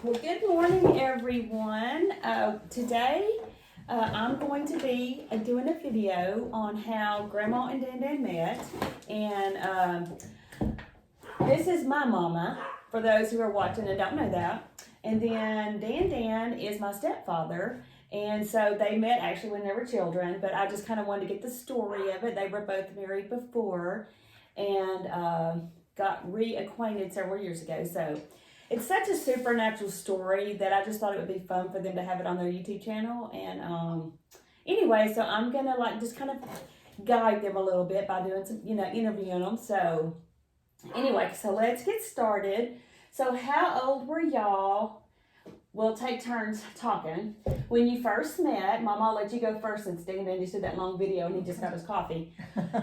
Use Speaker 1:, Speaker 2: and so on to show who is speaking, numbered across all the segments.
Speaker 1: Well, good morning, everyone. Today, I'm going to be doing a video on how Grandma and Dan Dan met, and this is my mama, for those who are watching and don't know that. And then Dan Dan is my stepfather, and so they met actually when they were children, but I just kind of wanted to get the story of it. They were both married before, and got reacquainted several years ago, so it's such a supernatural story that I just thought it would be fun for them to have it on their YouTube channel. And anyway, so I'm gonna just kind of guide them a little bit by doing some, interviewing them. So anyway, so let's get started. So how old were y'all? We'll take turns talking. When you first met, Mama, I'll let you go first since Dan just did that long video and he just got his coffee.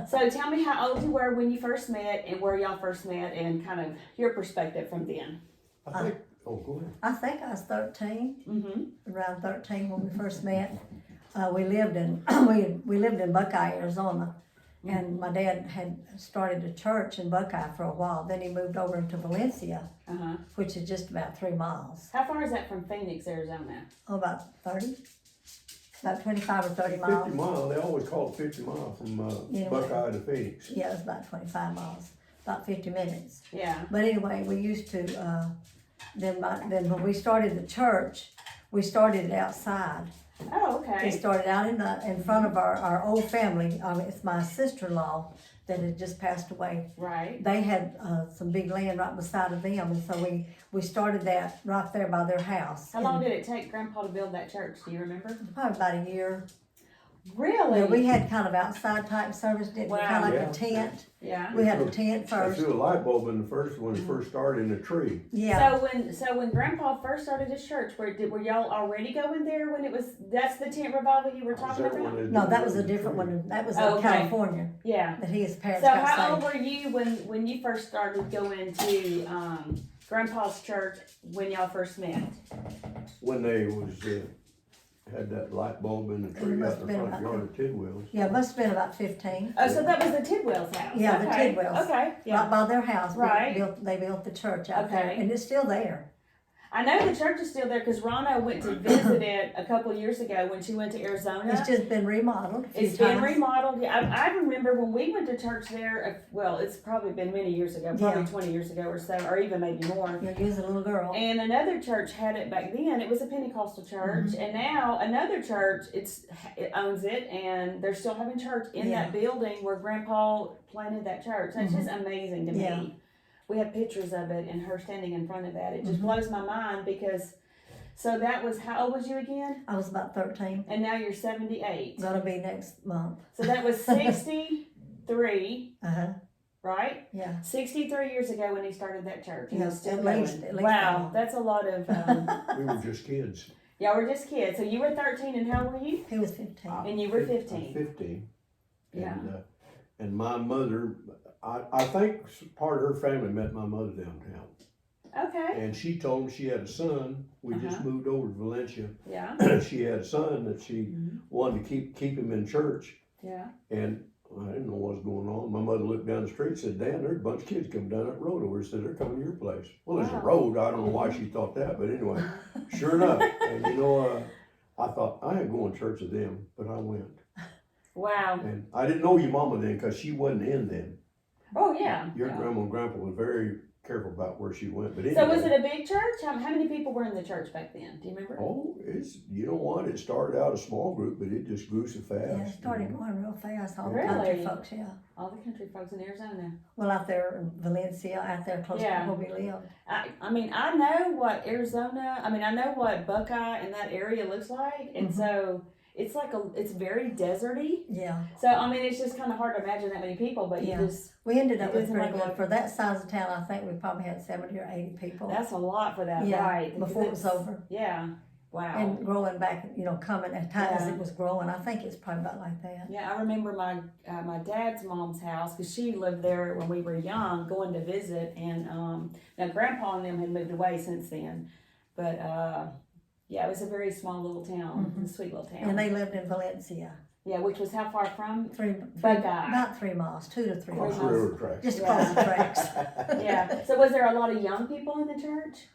Speaker 1: So tell me how old you were when you first met and where y'all first met and kind of your perspective from then.
Speaker 2: Go ahead.
Speaker 3: I think I was 13,
Speaker 1: Mm-hmm.
Speaker 3: around 13 when we first met. We lived in we lived in Buckeye, Arizona, and my dad had started a church in Buckeye for a while. Then he moved over to Valencia,
Speaker 1: Uh-huh.
Speaker 3: which is just about 3 miles.
Speaker 1: How far is that from Phoenix, Arizona?
Speaker 3: Oh, about 30, about 25 or 30 miles.
Speaker 2: 50 miles. They always call it 50 miles from Buckeye to Phoenix.
Speaker 3: Yeah, it's about 25 miles, about 50 minutes.
Speaker 1: Yeah.
Speaker 3: But anyway, we used to, then when we started the church, we started it outside.
Speaker 1: Oh,
Speaker 3: We
Speaker 1: okay.
Speaker 3: started out in front of our old family. It's my sister-in-law that had just passed away.
Speaker 1: Right.
Speaker 3: They had some big land right beside of them, and so we started that right there by their house.
Speaker 1: How long did it take Grandpa to build that church? Do you remember?
Speaker 3: Probably about a year.
Speaker 1: Really?
Speaker 3: Yeah, we had kind of outside type service, didn't we?
Speaker 1: Wow.
Speaker 3: Kind of like
Speaker 2: Yeah.
Speaker 3: a tent.
Speaker 1: Yeah.
Speaker 3: We had a tent
Speaker 2: I
Speaker 3: first.
Speaker 2: threw a light bulb in the first when it first started in the tree.
Speaker 3: Yeah.
Speaker 1: So when Grandpa first started his church, were y'all already going there when it was? That's the tent revival you were talking about?
Speaker 3: No, that was a different one. That was in
Speaker 1: Okay.
Speaker 3: California.
Speaker 1: Yeah.
Speaker 3: That his parents
Speaker 1: So
Speaker 3: got
Speaker 1: how old
Speaker 3: saved.
Speaker 1: were you when you first started going to Grandpa's church when y'all first met?
Speaker 2: When they had that light bulb in the tree
Speaker 3: must
Speaker 2: out
Speaker 3: have
Speaker 2: the
Speaker 3: been
Speaker 2: front
Speaker 3: about-
Speaker 2: yard of Tidwell's.
Speaker 3: Yeah, it must have been about 15.
Speaker 1: Oh, so that was the Tidwell's house.
Speaker 3: Yeah, the
Speaker 1: Okay.
Speaker 3: Tidwells.
Speaker 1: Okay. Yeah.
Speaker 3: Right by their house.
Speaker 1: Right.
Speaker 3: They built the church out there,
Speaker 1: Okay.
Speaker 3: and it's still there.
Speaker 1: I know the church is still there because Rana went to visit it a couple years ago when she went to Arizona.
Speaker 3: It's just been remodeled a few
Speaker 1: It's been
Speaker 3: times.
Speaker 1: remodeled. Yeah, I remember when we went to church there. Well, it's probably been many years ago, probably
Speaker 3: Yeah.
Speaker 1: 20 years ago or so, or even maybe more.
Speaker 3: Yeah, you was a little girl.
Speaker 1: And another church had it back then. It was a Pentecostal church,
Speaker 3: Mm-hmm.
Speaker 1: and now another church it owns it, and they're still having church in
Speaker 3: Yeah.
Speaker 1: that building where Grandpa planted that church. That's just amazing to me.
Speaker 3: Yeah.
Speaker 1: We have pictures of it and her standing in front of that. It just
Speaker 3: Mm-hmm.
Speaker 1: blows my mind because. So that was, how old was you again?
Speaker 3: I was about 13.
Speaker 1: And now you're 78.
Speaker 3: Gonna be next month.
Speaker 1: So that was 63, right?
Speaker 3: Yeah.
Speaker 1: 63 years ago when he started that church. And
Speaker 3: Yeah,
Speaker 1: it's still
Speaker 3: at
Speaker 1: going.
Speaker 3: least that
Speaker 1: Wow,
Speaker 3: long.
Speaker 1: that's a lot of,
Speaker 2: We were just kids.
Speaker 1: y'all were just kids. So you were 13 and how old were you?
Speaker 3: He was 15.
Speaker 1: And you were
Speaker 2: I'm
Speaker 1: 15.
Speaker 2: 15.
Speaker 1: Yeah.
Speaker 2: And my mother, I think part of her family met my mother downtown.
Speaker 1: Okay.
Speaker 2: And she told them she had a son. We just moved over to Valencia.
Speaker 1: Yeah.
Speaker 2: She had a son that she wanted to keep him in church.
Speaker 1: Yeah.
Speaker 2: And I didn't know what was going on. My mother looked down the street and said, Dan, there's a bunch of kids coming down that road over. She said, they're coming to your place. Well, there's a
Speaker 1: Wow.
Speaker 2: road. I don't know why she thought that, but anyway, sure enough. And I thought, I ain't going to church with them, but I went.
Speaker 1: Wow.
Speaker 2: And I didn't know your mama then because she wasn't in then.
Speaker 1: Oh, yeah.
Speaker 2: Your
Speaker 1: Yeah.
Speaker 2: grandma and grandpa was very careful about where she went. But anyway.
Speaker 1: So was it a big church? How many people were in the church back then? Do you remember?
Speaker 2: Oh, you know what? It started out a small group, but it just grew so fast.
Speaker 3: Yeah, it started going real fast. All the
Speaker 1: Really?
Speaker 3: country folks, yeah.
Speaker 1: All the country folks in Arizona.
Speaker 3: Well, out there in Valencia, out there close
Speaker 1: Yeah.
Speaker 3: to where we lived.
Speaker 1: I mean, I know what I know what Buckeye and that area looks like. And so it's it's very deserty.
Speaker 3: Yeah.
Speaker 1: So, I mean, it's just kind of hard to imagine that many people, but
Speaker 3: Yeah.
Speaker 1: you just,
Speaker 3: We ended up
Speaker 1: It
Speaker 3: with
Speaker 1: isn't
Speaker 3: pretty
Speaker 1: like
Speaker 3: good. For that size of town, I think we probably had 70 or 80 people.
Speaker 1: that's a lot for that,
Speaker 3: Yeah,
Speaker 1: right?
Speaker 3: before it was
Speaker 1: Because
Speaker 3: over.
Speaker 1: Yeah. Wow.
Speaker 3: And growing back, coming at times
Speaker 1: Yeah.
Speaker 3: it was growing. I think it's probably about like that.
Speaker 1: Yeah, I remember my dad's mom's house because she lived there when we were young, going to visit, and now Grandpa and them had moved away since then, but yeah, it was a very small little town, a sweet little town.
Speaker 3: And they lived in Valencia.
Speaker 1: Yeah, which was how far from?
Speaker 3: Buckeye. About 3 miles, 2 to 3
Speaker 2: Across
Speaker 3: miles.
Speaker 2: the railroad tracks.
Speaker 3: Just across the tracks.
Speaker 1: Yeah. So was there a lot of young people in the church?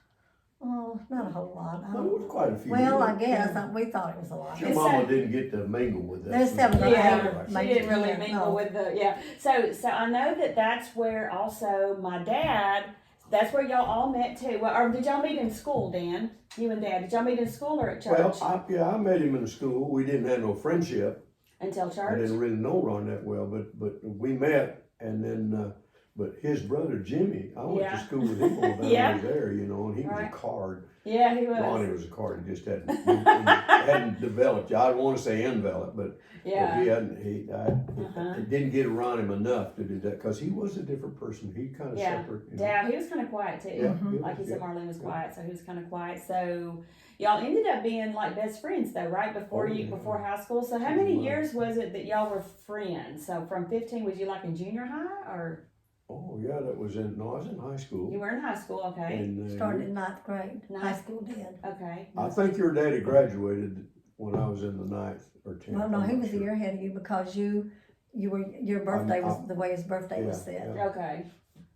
Speaker 3: Oh, not a whole lot.
Speaker 2: Well, it was quite a few.
Speaker 3: Well, I
Speaker 2: years.
Speaker 3: guess, we thought it was a lot.
Speaker 2: Your mama didn't get to mingle with us.
Speaker 3: There's 7 or 8
Speaker 1: Yeah,
Speaker 3: or
Speaker 1: she
Speaker 3: maybe
Speaker 1: didn't really
Speaker 3: 10,
Speaker 1: mingle
Speaker 3: no.
Speaker 1: with the, yeah. So I know that's where also my dad, that's where y'all all met too. Well, or did y'all meet in school, Dan? You and Dad, did y'all meet in school or at church?
Speaker 2: Well, I met him in school. We didn't have no friendship.
Speaker 1: Until
Speaker 2: I
Speaker 1: church?
Speaker 2: didn't really know Ron that well, but we met, and then, but his brother Jimmy, I went
Speaker 1: Yeah.
Speaker 2: to school with him all
Speaker 1: Yeah.
Speaker 2: down there, you know, and he was
Speaker 1: Right.
Speaker 2: a card.
Speaker 1: Yeah, he was.
Speaker 2: Ronnie was a card. He just hadn't developed. I don't want to say enveloped, but
Speaker 1: Yeah.
Speaker 2: he hadn't.
Speaker 1: Uh-huh.
Speaker 2: It didn't get around him enough to do that because he was a different person. He kind of
Speaker 1: Yeah.
Speaker 2: separate. You know.
Speaker 1: Yeah, he was kind of quiet too.
Speaker 2: Yeah, he
Speaker 1: Like you
Speaker 2: was,
Speaker 1: said,
Speaker 2: yeah.
Speaker 1: Marlene was
Speaker 2: Yeah.
Speaker 1: quiet, so he was kind of quiet. So y'all ended up being like best friends though, right? Before
Speaker 2: Oh, yeah.
Speaker 1: before high school. So how
Speaker 2: We
Speaker 1: many
Speaker 2: were.
Speaker 1: years was it that y'all were friends? So from 15, was you like in junior high or
Speaker 2: Oh yeah, that was in. No, I was in high school.
Speaker 1: you were in high school? Okay.
Speaker 2: And
Speaker 3: Started in 9th grade.
Speaker 1: Ninth.
Speaker 3: High school did.
Speaker 1: Okay.
Speaker 2: I think your daddy graduated when I was in the 9th or 10th.
Speaker 3: Well, no,
Speaker 2: I'm
Speaker 3: he
Speaker 2: not
Speaker 3: was a
Speaker 2: sure.
Speaker 3: year ahead of you because your birthday was the way his birthday was
Speaker 2: Yeah,
Speaker 3: set.
Speaker 2: yeah.
Speaker 1: Okay.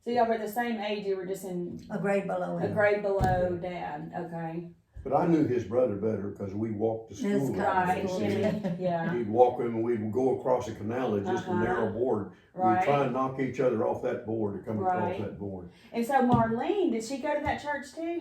Speaker 1: So y'all were the same age. You were just in
Speaker 3: A grade below
Speaker 1: a
Speaker 3: him.
Speaker 1: grade below Dad. Okay.
Speaker 2: But I knew his brother better because we walked to
Speaker 3: This
Speaker 2: school.
Speaker 3: guy.
Speaker 1: Right.
Speaker 3: School.
Speaker 1: Jimmy. Yeah.
Speaker 2: He'd walk him and we'd go across the canal at just
Speaker 1: Uh-huh.
Speaker 2: a narrow board. We'd try
Speaker 1: Right.
Speaker 2: and knock each other off that board to come
Speaker 1: Right.
Speaker 2: across that board.
Speaker 1: And so Marlene, did she go to that church too?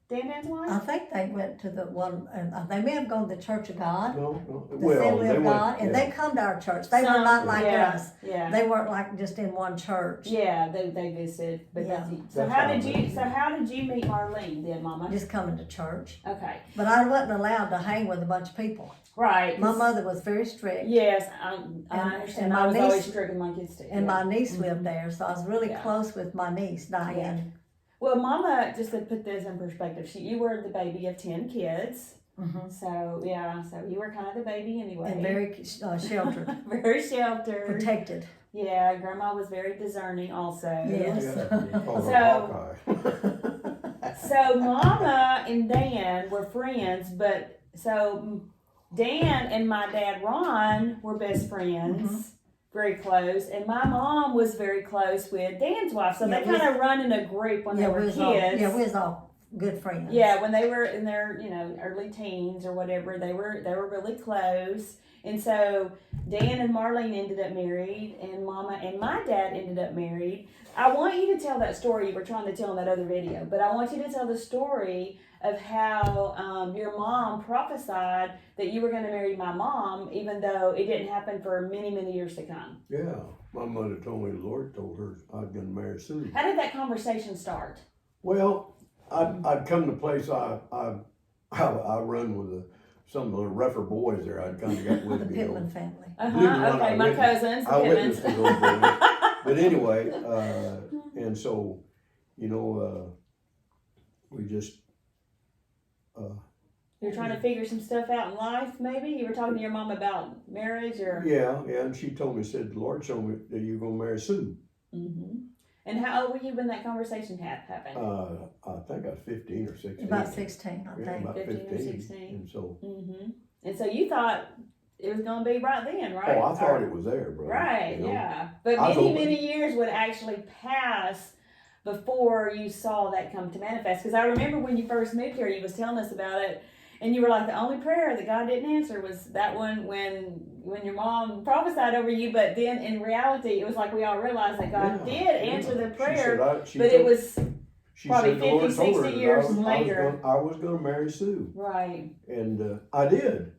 Speaker 1: Dan's wife?
Speaker 3: I think they went to the one, they may have gone to the Church of God,
Speaker 2: No.
Speaker 3: the
Speaker 2: Well,
Speaker 3: Assembly
Speaker 2: they
Speaker 3: of God,
Speaker 2: went.
Speaker 3: and
Speaker 2: Yeah.
Speaker 3: they come to our church. They were
Speaker 1: Some,
Speaker 3: not like
Speaker 1: yeah,
Speaker 3: us.
Speaker 1: Yeah.
Speaker 3: They weren't like just in one church.
Speaker 1: Yeah, they visited, but
Speaker 3: Yeah.
Speaker 1: so
Speaker 2: That's
Speaker 1: how
Speaker 2: how
Speaker 1: did
Speaker 2: I
Speaker 1: you
Speaker 2: met
Speaker 1: so
Speaker 2: her.
Speaker 1: how did you meet Marlene then, Mama?
Speaker 3: Just coming to church.
Speaker 1: Okay,
Speaker 3: But I wasn't allowed to hang with a bunch of people.
Speaker 1: right.
Speaker 3: My
Speaker 1: 'cause-
Speaker 3: mother was very strict.
Speaker 1: Yes, I
Speaker 3: And-
Speaker 1: understand.
Speaker 3: and
Speaker 1: I
Speaker 3: my
Speaker 1: was
Speaker 3: niece-
Speaker 1: always strict with my kids too.
Speaker 3: And
Speaker 1: yeah.
Speaker 3: my niece lived there, so I was really
Speaker 1: Yeah.
Speaker 3: close with my niece, Diane.
Speaker 1: Well, Mama, just to put this in perspective, you were the baby of 10 kids,
Speaker 3: Mhm.
Speaker 1: so yeah, so you were kind of the baby anyway.
Speaker 3: And very sheltered,
Speaker 1: very sheltered.
Speaker 3: protected.
Speaker 1: Yeah, Grandma was very discerning also.
Speaker 3: Yes.
Speaker 2: Yeah, we call her
Speaker 1: So-
Speaker 2: Hawkeye.
Speaker 1: So Mama and Dan were friends, but so Dan and my dad Ron were best friends, very close, and my mom was very close with Dan's wife. So
Speaker 3: Yeah,
Speaker 1: they kind of run in a group when they were
Speaker 3: we
Speaker 1: kids.
Speaker 3: was all, we was all good friends.
Speaker 1: Yeah, when they were in their early teens or whatever, they were really close. And so Dan and Marlene ended up married, and Mama and my dad ended up married. I want you to tell that story you were trying to tell in that other video, but I want you to tell the story of how your mom prophesied that you were going to marry my mom, even though it didn't happen for many, many years to come.
Speaker 2: Yeah, my mother told me the Lord told her I was going to marry Sue.
Speaker 1: How did that conversation start?
Speaker 2: Well, I'd come to a place I run with some of the rougher boys there. I'd kind of got with
Speaker 3: The
Speaker 2: me.
Speaker 3: Pittman family.
Speaker 2: Believe it or not,
Speaker 1: Okay,
Speaker 2: I
Speaker 1: my
Speaker 2: witnessed-
Speaker 1: cousins, the
Speaker 2: I
Speaker 1: Pittmans.
Speaker 2: witnessed to those boys. But anyway, and so, we just,
Speaker 1: You're trying to figure some stuff out in life, maybe? You were talking to your mom about marriage or?
Speaker 2: yeah, and she told me, said, the Lord showed me that you're going to marry Sue.
Speaker 1: Mm-hmm. And how old were you when that conversation happened?
Speaker 2: I think I was 15 or 16.
Speaker 3: About 16, I
Speaker 2: Yeah,
Speaker 3: think.
Speaker 2: about
Speaker 1: 15 or
Speaker 2: 15.
Speaker 1: 16.
Speaker 2: And so,
Speaker 1: Mm-hmm. And so you thought it was going to be right then, right?
Speaker 2: oh, I thought it was there, brother.
Speaker 1: Right,
Speaker 2: you know.
Speaker 1: yeah. But
Speaker 2: I was
Speaker 1: many,
Speaker 2: hoping.
Speaker 1: many years would actually pass before you saw that come to manifest. Because I remember when you first moved here, you was telling us about it, and you were like, the only prayer that God didn't answer was that one when your mom prophesied over you. But then in reality, it was like we all realized that God
Speaker 2: Yeah,
Speaker 1: did answer
Speaker 2: yeah.
Speaker 1: the prayer,
Speaker 2: She
Speaker 1: but
Speaker 2: told-
Speaker 1: it was
Speaker 2: she
Speaker 1: probably
Speaker 2: said the Lord
Speaker 1: 50,
Speaker 2: told her
Speaker 1: 60
Speaker 2: that
Speaker 1: years
Speaker 2: I was
Speaker 1: later.
Speaker 2: I was going to marry Sue.
Speaker 1: right.
Speaker 2: And I did.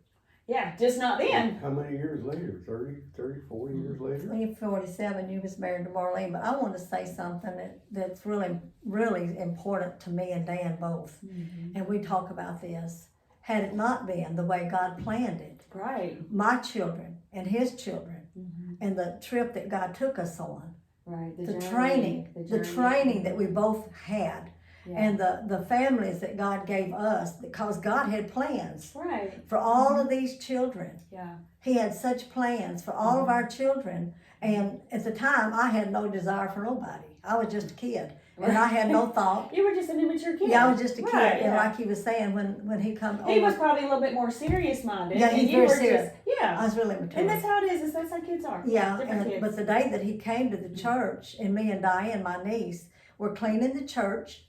Speaker 1: Yeah, just not then.
Speaker 2: How many years later? 30, 40 years later?
Speaker 3: When you're 47, you was married to Marlene. But I want to say something that's really, really important to me and Dan both.
Speaker 1: Mm-hmm.
Speaker 3: And we talk about this. Had it not been the way God planned it,
Speaker 1: Right.
Speaker 3: my children and his children,
Speaker 1: Mm-hmm.
Speaker 3: and the trip that God took us on,
Speaker 1: Right.
Speaker 3: the
Speaker 1: journey,
Speaker 3: training, the
Speaker 1: journey.
Speaker 3: training that we both had,
Speaker 1: Yeah.
Speaker 3: and the families that God gave us, because God had plans
Speaker 1: Right.
Speaker 3: for all of these children.
Speaker 1: Yeah.
Speaker 3: He had such plans for all of our children, and at the time, I had no desire for nobody. I was just a kid, and I had no thought.
Speaker 1: You were just an immature kid.
Speaker 3: Yeah, I was just a kid,
Speaker 1: Right,
Speaker 3: and
Speaker 1: yeah.
Speaker 3: like he was saying, when he come
Speaker 1: He
Speaker 3: over,
Speaker 1: was probably a little bit more serious minded.
Speaker 3: Yeah,
Speaker 1: and
Speaker 3: he's
Speaker 1: you
Speaker 3: very
Speaker 1: were
Speaker 3: serious.
Speaker 1: Just, yeah.
Speaker 3: I was really mature.
Speaker 1: And that's how it is that's how kids are.
Speaker 3: Yeah,
Speaker 1: Different kids.
Speaker 3: but the day that he came to the church, and me and Diane, my niece, were cleaning the church,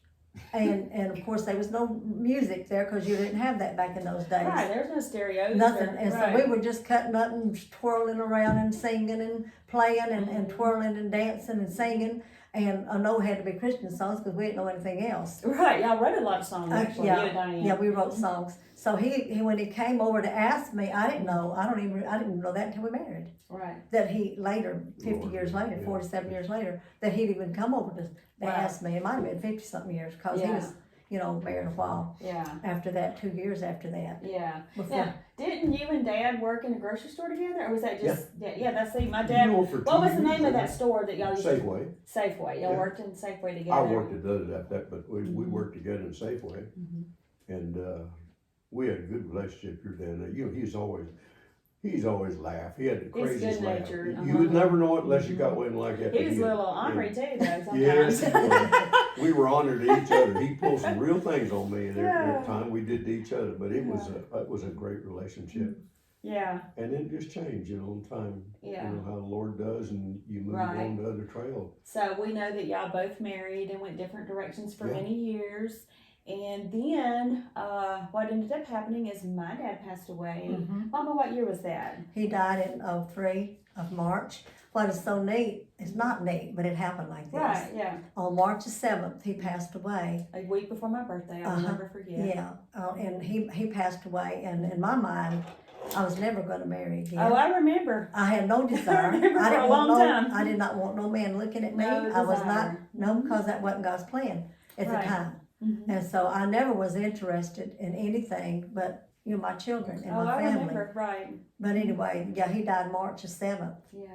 Speaker 3: And of course, there was no music there because you didn't have that back in those days.
Speaker 1: Right, there's no stereos.
Speaker 3: Nothing.
Speaker 1: Or,
Speaker 3: And
Speaker 1: right.
Speaker 3: so we were just cutting up and twirling around and singing and playing and twirling and dancing and singing. And I know it had to be Christian songs because we didn't know anything else.
Speaker 1: Right, y'all wrote a lot of songs actually.
Speaker 3: Yeah,
Speaker 1: You and Diane.
Speaker 3: yeah, we wrote songs. So he when he came over to ask me, I didn't even know that until we married.
Speaker 1: Right.
Speaker 3: That he later, 50
Speaker 2: Lord,
Speaker 3: years later,
Speaker 2: yeah.
Speaker 3: 47 years later, that he'd even come over to
Speaker 1: Right.
Speaker 3: ask me. It might have been 50 something years because he
Speaker 1: Yeah.
Speaker 3: was, married a while
Speaker 1: Yeah.
Speaker 3: after that, 2 years after that.
Speaker 1: Yeah.
Speaker 3: Before.
Speaker 1: Now, didn't you and Dad work in a grocery store together, or was that just? Yeah. That's my
Speaker 2: You
Speaker 1: dad.
Speaker 2: know, for
Speaker 1: What was the
Speaker 2: 2
Speaker 1: name
Speaker 2: years,
Speaker 1: of that store that y'all used to?
Speaker 2: Safeway.
Speaker 1: Safeway. Y'all
Speaker 2: Yeah.
Speaker 1: worked in Safeway together.
Speaker 2: I worked at that, but we worked together in Safeway,
Speaker 1: Mhm.
Speaker 2: and we had a good relationship. Your dad, he's always laughed. He had the
Speaker 1: He's
Speaker 2: craziest laugh.
Speaker 1: good-natured,
Speaker 2: You would
Speaker 1: uh-huh.
Speaker 2: never know it unless you got one like that.
Speaker 1: He was a
Speaker 2: But
Speaker 1: little ornery too, though.
Speaker 2: Yes,
Speaker 1: Sometimes.
Speaker 2: we were honored to each other. He pulled some real things on me, and
Speaker 1: Yeah.
Speaker 2: every time we did to each other. But it was a great relationship,
Speaker 1: Yeah.
Speaker 2: and it just changed, in time.
Speaker 1: Yeah.
Speaker 2: You know how the Lord does, and you move
Speaker 1: Right.
Speaker 2: on to other trails.
Speaker 1: So we know that y'all both married and went different directions for
Speaker 2: Yeah.
Speaker 1: many years. And then what ended up happening is my dad passed away.
Speaker 3: Mhm.
Speaker 1: Mama, what year was that?
Speaker 3: He died in 03 of March. What is so neat, it's not neat, but it happened like this.
Speaker 1: Right, yeah.
Speaker 3: On March the 7th, he passed away.
Speaker 1: A week before my birthday, I'll
Speaker 3: Uh-huh.
Speaker 1: never forget.
Speaker 3: Yeah, and he passed away, and in my mind, I was never going to marry again.
Speaker 1: Oh, I remember.
Speaker 3: I had no desire.
Speaker 1: remember for
Speaker 3: didn't
Speaker 1: a
Speaker 3: want
Speaker 1: long time.
Speaker 3: I did not want no man looking at me.
Speaker 1: No
Speaker 3: I was not,
Speaker 1: desire.
Speaker 3: no, because that wasn't God's plan at
Speaker 1: Right.
Speaker 3: the time.
Speaker 1: Mhm.
Speaker 3: And so I never was interested in anything but, my children and
Speaker 1: Oh,
Speaker 3: my
Speaker 1: I
Speaker 3: family.
Speaker 1: remember, right.
Speaker 3: But anyway, yeah, he died March the 7th.
Speaker 1: Yeah.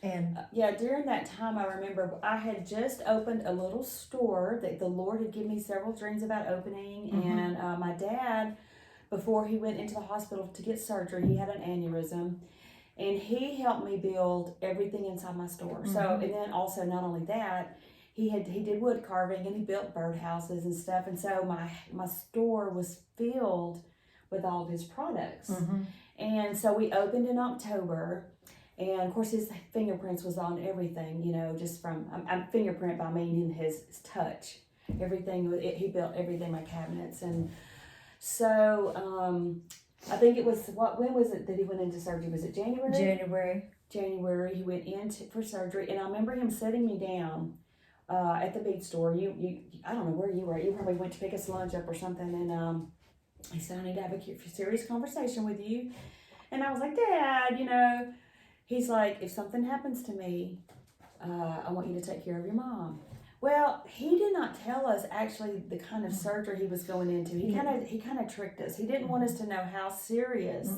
Speaker 3: And
Speaker 1: Yeah, during that time, I remember I had just opened a little store that the Lord had given me several dreams about opening.
Speaker 3: Mhm.
Speaker 1: And my dad, before he went into the hospital to get surgery, he had an aneurysm. And he helped me build everything inside my store. So,
Speaker 3: Mhm.
Speaker 1: and then also not only that, he did wood carving and he built birdhouses and stuff. And so my store was filled with all of his products.
Speaker 3: mhm.
Speaker 1: And so we opened in October, and of course his fingerprints was on everything, just from, fingerprint by meaning his touch. Everything, he built everything, my cabinets. And so I think it was, when was it that he went into surgery? Was it January? January, he went in for surgery, and I remember him sitting me down at the bead store. I don't know where you were. You probably went to pick us lunch up or something, and he said, I need to have a serious conversation with you. And I was like, Dad, he's like, if something happens to me, I want you to take care of your mom. Well, he did not tell us actually the kind of surgery he was going into. He kind of tricked us. He didn't want us to know how serious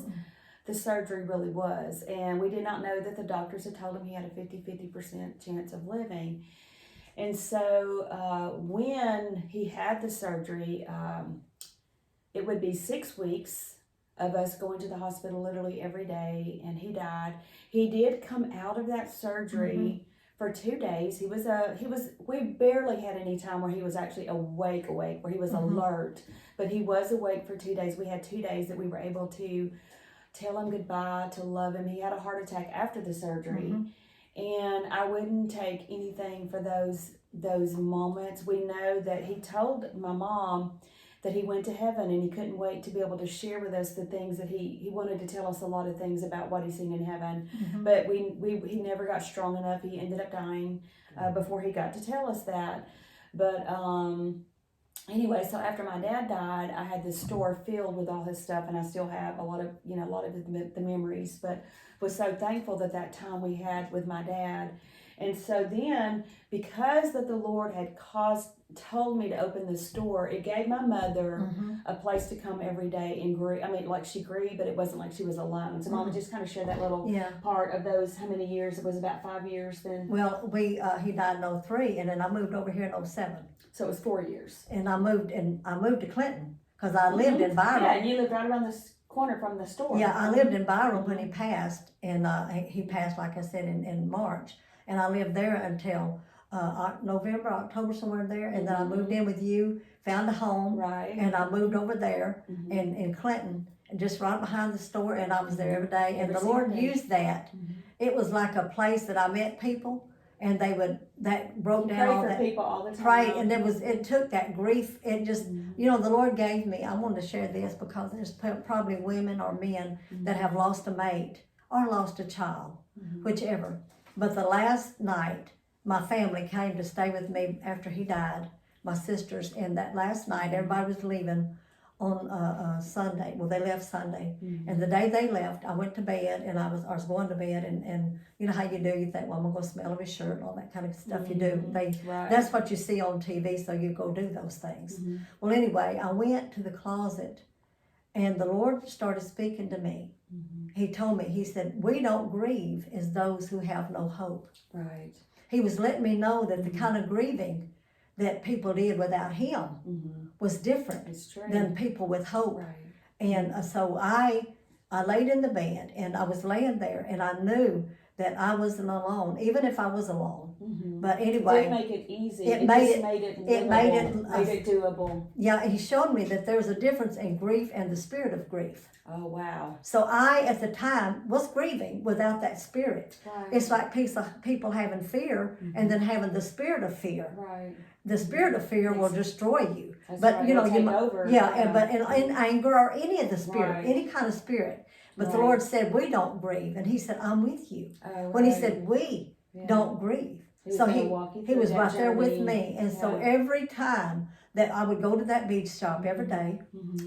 Speaker 1: the surgery really was. And we did not know that the doctors had told him he had a 50% chance of living. And so when he had the surgery, it would be 6 weeks of us going to the hospital literally every day, and he died. He did come out of that surgery for 2 days. We barely had any time where he was actually awake, where he was alert, but he was awake for 2 days. We had 2 days that we were able to tell him goodbye, to love him. He had a heart attack after the surgery. And I wouldn't take anything for those moments. We know that he told my mom that he went to heaven, and he couldn't wait to be able to share with us the things that he wanted to tell us a lot of things about what he's seen in heaven. But he never got strong enough. He ended up dying before he got to tell us that. But anyway, so after my dad died, I had this store filled with all his stuff, and I still have a lot of the memories. But was so thankful that time we had with my dad. And so then, because that the Lord had told me to open this store, it gave my mother a place to come every day and grieve. I mean, like she grieved, but it wasn't like she was alone. So Mama just kind of shared that little part of those, how many years? It was about 5 years then.
Speaker 3: Well, he died in 03, and then I moved over here in 07.
Speaker 1: So it was 4 years.
Speaker 3: And I moved to Clinton, because I lived in Byron.
Speaker 1: Yeah, and you lived right around this corner from the store.
Speaker 3: Yeah, I lived in Byron when he passed, and he passed, like I said, in March. And I lived there until November, October, somewhere there. And then I moved in with you, found a home.
Speaker 1: Right.
Speaker 3: And I moved over there in Clinton, and just right behind the store. And I was there every day. And the Lord used that. It was like a place that I met people. and that broke
Speaker 1: You
Speaker 3: down all
Speaker 1: pray for
Speaker 3: that.
Speaker 1: people all the time.
Speaker 3: Pray, and it took that grief. It just, the Lord gave me. I wanted to share this because there's probably women or men that have lost a mate or lost a child, whichever. But the last night, my family came to stay with me after he died. My sisters, and that last night, everybody was leaving on Sunday. Well, they left Sunday, and the day they left, I went to bed, and I was going to bed, and you know how you do. You think, well, I'm gonna go smell of his shirt and all that kind of stuff. You do. That's what you see on TV, so you go do those things. Well, anyway, I went to the closet, and the Lord started speaking to me. He told me, he said, we don't grieve as those who have no hope.
Speaker 1: Right.
Speaker 3: He was letting me know that the kind of grieving that people did without him was different than people with hope.
Speaker 1: Right.
Speaker 3: And so I laid in the bed, and I was laying there, and I knew that I wasn't alone, even if I was alone. But anyway,
Speaker 1: It didn't make it easy.
Speaker 3: It
Speaker 1: It
Speaker 3: made
Speaker 1: just
Speaker 3: it-
Speaker 1: made it
Speaker 3: it made
Speaker 1: livable,
Speaker 3: it-
Speaker 1: made it doable.
Speaker 3: yeah, he showed me that there's a difference in grief and the spirit of grief.
Speaker 1: Oh, wow.
Speaker 3: So I, at the time, was grieving without that spirit.
Speaker 1: Right.
Speaker 3: It's like people having fear and then having the spirit of fear.
Speaker 1: Right.
Speaker 3: The spirit of fear will destroy you.
Speaker 1: That's
Speaker 3: But
Speaker 1: right.
Speaker 3: you know,
Speaker 1: It'll take over.
Speaker 3: but in anger or any of the spirit,
Speaker 1: Right.
Speaker 3: any kind of spirit. But the
Speaker 1: Right.
Speaker 3: Lord said, we don't grieve. And he said, I'm with you.
Speaker 1: Oh,
Speaker 3: When he
Speaker 1: right.
Speaker 3: said, we
Speaker 1: Yeah.
Speaker 3: don't grieve.
Speaker 1: was
Speaker 3: So
Speaker 1: gonna walk you
Speaker 3: he
Speaker 1: through
Speaker 3: was
Speaker 1: that
Speaker 3: right there with
Speaker 1: journey.
Speaker 3: me. And so
Speaker 1: Yeah.
Speaker 3: every time that I would go to that beach shop every day,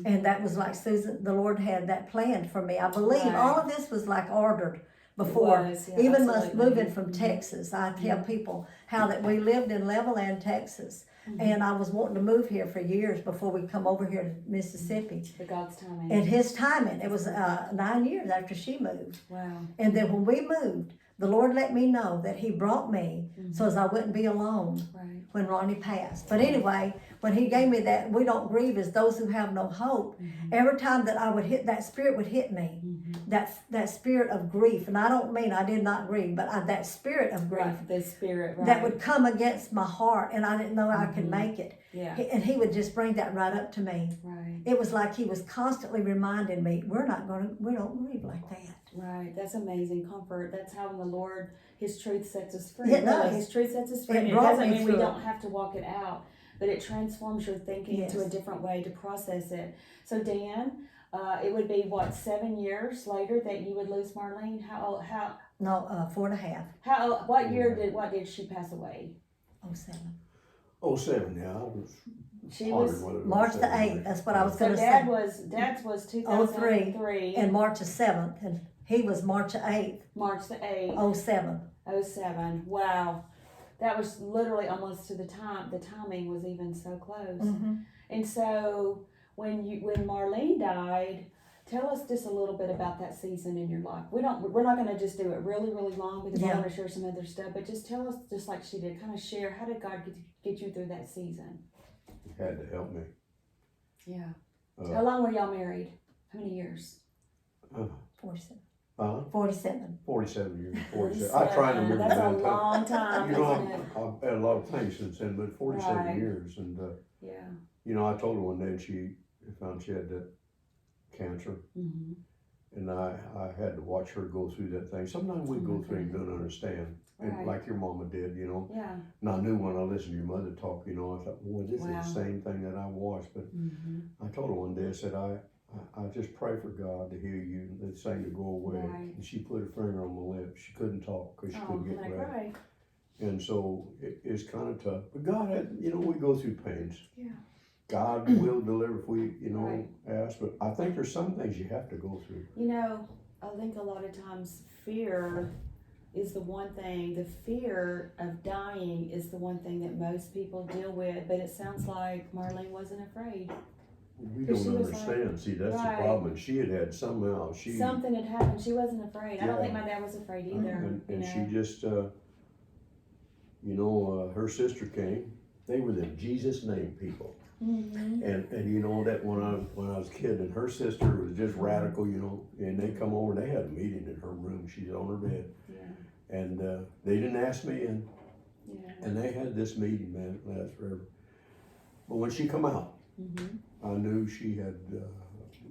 Speaker 3: and that was like Susan, the Lord had that planned for me. I believe
Speaker 1: Right.
Speaker 3: all of this was like ordered before.
Speaker 1: It was, yeah,
Speaker 3: Even us
Speaker 1: absolutely.
Speaker 3: moving from Texas, I tell people how that we lived in Levelland, Texas. And I was wanting to move here for years before we come over here to Mississippi.
Speaker 1: The God's timing.
Speaker 3: And his timing, it was 9 years after she moved.
Speaker 1: Wow.
Speaker 3: And then when we moved, the Lord let me know that he brought me so as I wouldn't be alone
Speaker 1: Right.
Speaker 3: when Ronnie passed. But anyway, when he gave me that, we don't grieve as those who have no hope. Every time that I would hit, that spirit would hit me. That spirit of grief. And I don't mean I did not grieve, but that spirit of grief
Speaker 1: Right. The spirit. Right.
Speaker 3: that would come against my heart, and I didn't know I could make it.
Speaker 1: Yeah.
Speaker 3: And he would just bring that right up to me.
Speaker 1: Right.
Speaker 3: It was like he was constantly reminding me, we don't grieve like that.
Speaker 1: Right. That's amazing comfort. That's how the Lord, his truth sets us free.
Speaker 3: It does.
Speaker 1: His truth sets us free.
Speaker 3: It
Speaker 1: And it
Speaker 3: brought
Speaker 1: doesn't
Speaker 3: me
Speaker 1: mean we
Speaker 3: through it.
Speaker 1: don't have to walk it out, but it transforms your thinking into a
Speaker 3: Yes.
Speaker 1: different way to process it. So Dan, it would be what, 7 years later that you would lose Marlene?
Speaker 3: No, 4.5.
Speaker 1: What did she pass away?
Speaker 3: 07.
Speaker 2: 07, yeah, I was
Speaker 1: She
Speaker 2: wondering
Speaker 1: was
Speaker 2: whether it was
Speaker 3: March the
Speaker 2: 07.
Speaker 3: 8th, that's what I was
Speaker 1: so
Speaker 3: gonna
Speaker 1: Dad's was
Speaker 3: 03,
Speaker 1: 2003,
Speaker 3: and March the 7th, and he was March the 8th,
Speaker 1: March the 8th,
Speaker 3: 07.
Speaker 1: 07. Wow. That was literally almost to the timing was even so close. And so when Marlene died, tell us just a little bit about that season in your life. We're not going to just do it really, really long because I
Speaker 3: Yeah.
Speaker 1: want to share some other stuff, but just tell us, just like she did, kind of share, how did God get you through that season?
Speaker 2: He had to help me.
Speaker 1: Yeah.
Speaker 2: Uh,
Speaker 1: How long were y'all married? How many years?
Speaker 3: 47.
Speaker 2: 47
Speaker 3: 47.
Speaker 2: years. 47. I try to remember
Speaker 1: That's a
Speaker 2: that.
Speaker 1: long time,
Speaker 2: You know,
Speaker 1: isn't it?
Speaker 2: I've had a lot of things since then, but 47
Speaker 1: Right.
Speaker 2: years. And,
Speaker 1: Yeah.
Speaker 2: you know, I told her one day and she found she had that cancer.
Speaker 1: Mm-hmm.
Speaker 2: And I had to watch her go through that thing. Sometimes we go through and don't understand. And
Speaker 1: Right.
Speaker 2: like your mama did, you know.
Speaker 1: Yeah.
Speaker 2: And I knew when I listened to your mother talk, you know, I thought, boy, this
Speaker 1: Wow.
Speaker 2: is the same thing that I watched. But
Speaker 1: Mm-hmm.
Speaker 2: I told her one day, I said, I just pray for God to heal you and this thing to go away.
Speaker 1: Right.
Speaker 2: And she put her finger on my lip. She couldn't talk because she
Speaker 1: Oh,
Speaker 2: couldn't get
Speaker 1: like,
Speaker 2: right.
Speaker 1: right.
Speaker 2: And so it's kind of tough. But God had, you know, we go through pains.
Speaker 1: Yeah.
Speaker 2: God will deliver if we, you know,
Speaker 1: Right.
Speaker 2: ask. But I think there's some things you have to go through.
Speaker 1: You know, I think a lot of times fear is the one thing, the fear of dying is the one thing that most people deal with, but it sounds like Marlene wasn't afraid.
Speaker 2: We
Speaker 1: But
Speaker 2: don't
Speaker 1: she was like-
Speaker 2: understand. See, that's
Speaker 1: Right.
Speaker 2: the problem. And she had somehow,
Speaker 1: Something had happened, she wasn't afraid. I don't
Speaker 2: Yeah.
Speaker 1: think my dad was afraid either.
Speaker 2: and
Speaker 1: you know?
Speaker 2: she just, you know, her sister came. They were the Jesus name people.
Speaker 1: Mm-hmm.
Speaker 2: And you know that when I was a kid, and her sister was just radical, you know, and they come over, they had a meeting in her room. She's on her bed,
Speaker 1: Yeah.
Speaker 2: and they didn't ask me in,
Speaker 1: Yeah.
Speaker 2: and they had this meeting, man, it lasted forever. But when she come out,
Speaker 1: Mm-hmm.
Speaker 2: I knew she had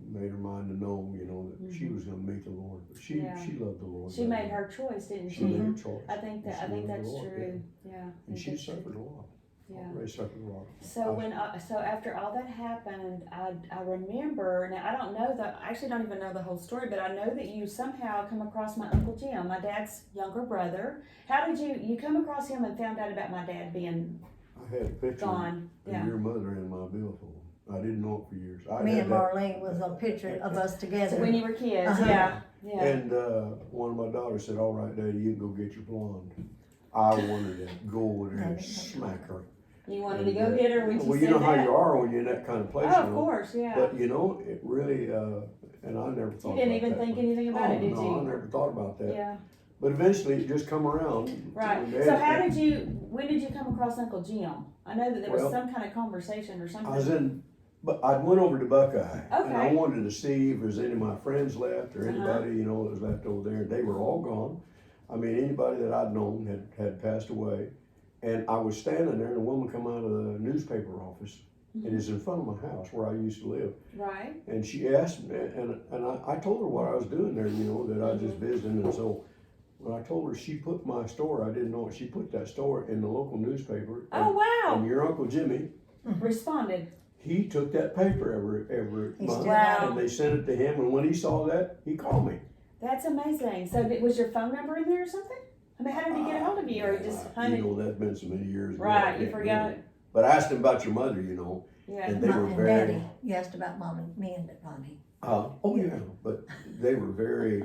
Speaker 2: made her mind to know, you know, that she was going to meet the Lord. But she loved the Lord.
Speaker 1: She made her choice, didn't she?
Speaker 2: She made her choice.
Speaker 1: I think
Speaker 2: She
Speaker 1: that's
Speaker 2: loved the Lord,
Speaker 1: true. Yeah.
Speaker 2: And she suffered a lot.
Speaker 1: Yeah.
Speaker 2: Already suffered a lot.
Speaker 1: So so after all that happened, I remember, now I don't know I actually don't even know the whole story, but I know that you somehow come across my Uncle Jim, my dad's younger brother. How did you come across him and found out about my dad being
Speaker 2: I had a picture
Speaker 1: gone?
Speaker 2: of your mother in my billfold. I didn't know it for years.
Speaker 3: Me and Marlene was a picture of us together.
Speaker 1: So when you were kids,
Speaker 3: Uh-huh.
Speaker 1: yeah.
Speaker 2: And one of my daughters said, "All right, Daddy, you can go get your blonde." I wanted to go over there and smack her.
Speaker 1: You wanted to go get her when
Speaker 2: well,
Speaker 1: she
Speaker 2: you know
Speaker 1: said
Speaker 2: how
Speaker 1: that?
Speaker 2: you are when you're in that kind of place.
Speaker 1: Oh, of course, yeah.
Speaker 2: But you know, it really, and I never thought.
Speaker 1: You didn't
Speaker 2: about
Speaker 1: even
Speaker 2: that,
Speaker 1: think anything about it, did
Speaker 2: no,
Speaker 1: you?
Speaker 2: I never thought about that.
Speaker 1: Yeah.
Speaker 2: But eventually, it just come around.
Speaker 1: Right. So when did you come across Uncle Jim? I know that there was some kind of conversation or something.
Speaker 2: But I went over to Buckeye, and I
Speaker 1: Okay.
Speaker 2: wanted to see if there's any of my friends left or anybody, you know, that was left over there. They were all gone. I mean, anybody that I'd known had passed away. And I was standing there, and a woman come out of the newspaper office, and it's in front of my house where I used to live.
Speaker 1: Right.
Speaker 2: And she asked me, and I told her what I was doing there, you know, that I was just visiting. And so when I told her, she put my store, I didn't know it, she put that store in the local newspaper.
Speaker 1: Oh, wow.
Speaker 2: And your Uncle Jimmy,
Speaker 1: Responded.
Speaker 2: he took that paper every month,
Speaker 1: Wow.
Speaker 2: and they sent it to him. And when he saw that, he called me.
Speaker 1: That's amazing. So was your phone number in there or something? I mean, how did he get a hold of you, or just
Speaker 2: You know, that's been so many years ago.
Speaker 1: Right, you forgot.
Speaker 2: But I asked him about your mother, you know,
Speaker 1: Yeah.
Speaker 2: and they were
Speaker 3: and
Speaker 2: very.
Speaker 3: Daddy, you asked about Mom and me and Bonnie.
Speaker 2: Oh yeah, but they were very.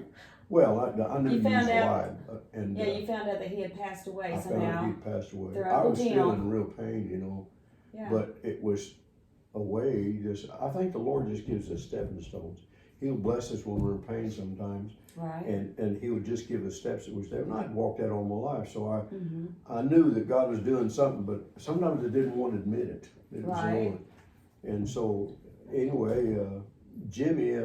Speaker 2: Well, I never used
Speaker 1: found
Speaker 2: the
Speaker 1: out-
Speaker 2: lie, and
Speaker 1: Yeah, you found out that he had passed away
Speaker 2: I found out
Speaker 1: somehow.
Speaker 2: he'd passed away.
Speaker 1: Through
Speaker 2: I
Speaker 1: Uncle
Speaker 2: was
Speaker 1: Jim.
Speaker 2: still in real pain, you know,
Speaker 1: Yeah.
Speaker 2: but it was a way. Just I think the Lord just gives us stepping stones. He'll bless us when we're in pain sometimes,
Speaker 1: Right.
Speaker 2: and He would just give us steps that we step. And I'd walked that all my life, so
Speaker 1: Mm-hmm.
Speaker 2: I knew that God was doing something, but sometimes I didn't want to admit it. It was
Speaker 1: Right.
Speaker 2: Lord. And so anyway, Jimmy,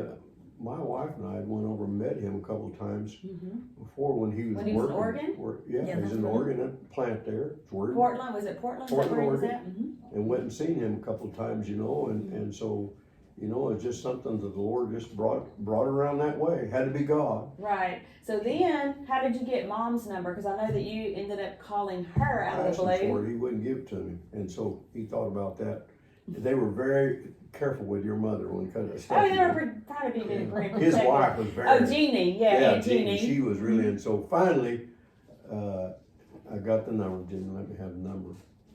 Speaker 2: my wife and I went over and met him a couple of times
Speaker 1: Mm-hmm.
Speaker 2: before when he was
Speaker 1: When he
Speaker 2: working.
Speaker 1: was in Oregon?
Speaker 2: Yeah,
Speaker 3: Yeah,
Speaker 2: he was
Speaker 3: that's
Speaker 2: in
Speaker 3: right.
Speaker 2: Oregon, at the plant there. It's where
Speaker 1: Portland, was it Portland? Is that
Speaker 2: Portland,
Speaker 1: where he was
Speaker 2: Oregon.
Speaker 1: at? Mm-hmm.
Speaker 2: and went and seen him a couple of times, you know, and so, you know, it's just something that the Lord just brought around that way. It had to be God.
Speaker 1: Right. So then, how did you get Mom's number? Because I know that you ended up calling her out
Speaker 2: I
Speaker 1: of
Speaker 2: asked
Speaker 1: the
Speaker 2: him for
Speaker 1: blue.
Speaker 2: it, he wouldn't give it to me, and so he thought about that. They were very careful with your mother when it comes to stuff.
Speaker 1: Oh,
Speaker 2: you
Speaker 1: they
Speaker 2: know.
Speaker 1: were probably being pretty
Speaker 2: His
Speaker 1: protective.
Speaker 2: wife was very.
Speaker 1: Oh, Jeannie. Yeah, Aunt
Speaker 2: Jeannie,
Speaker 1: Jeannie.
Speaker 2: she was really, and so finally, I got the number. Didn't let me have the number,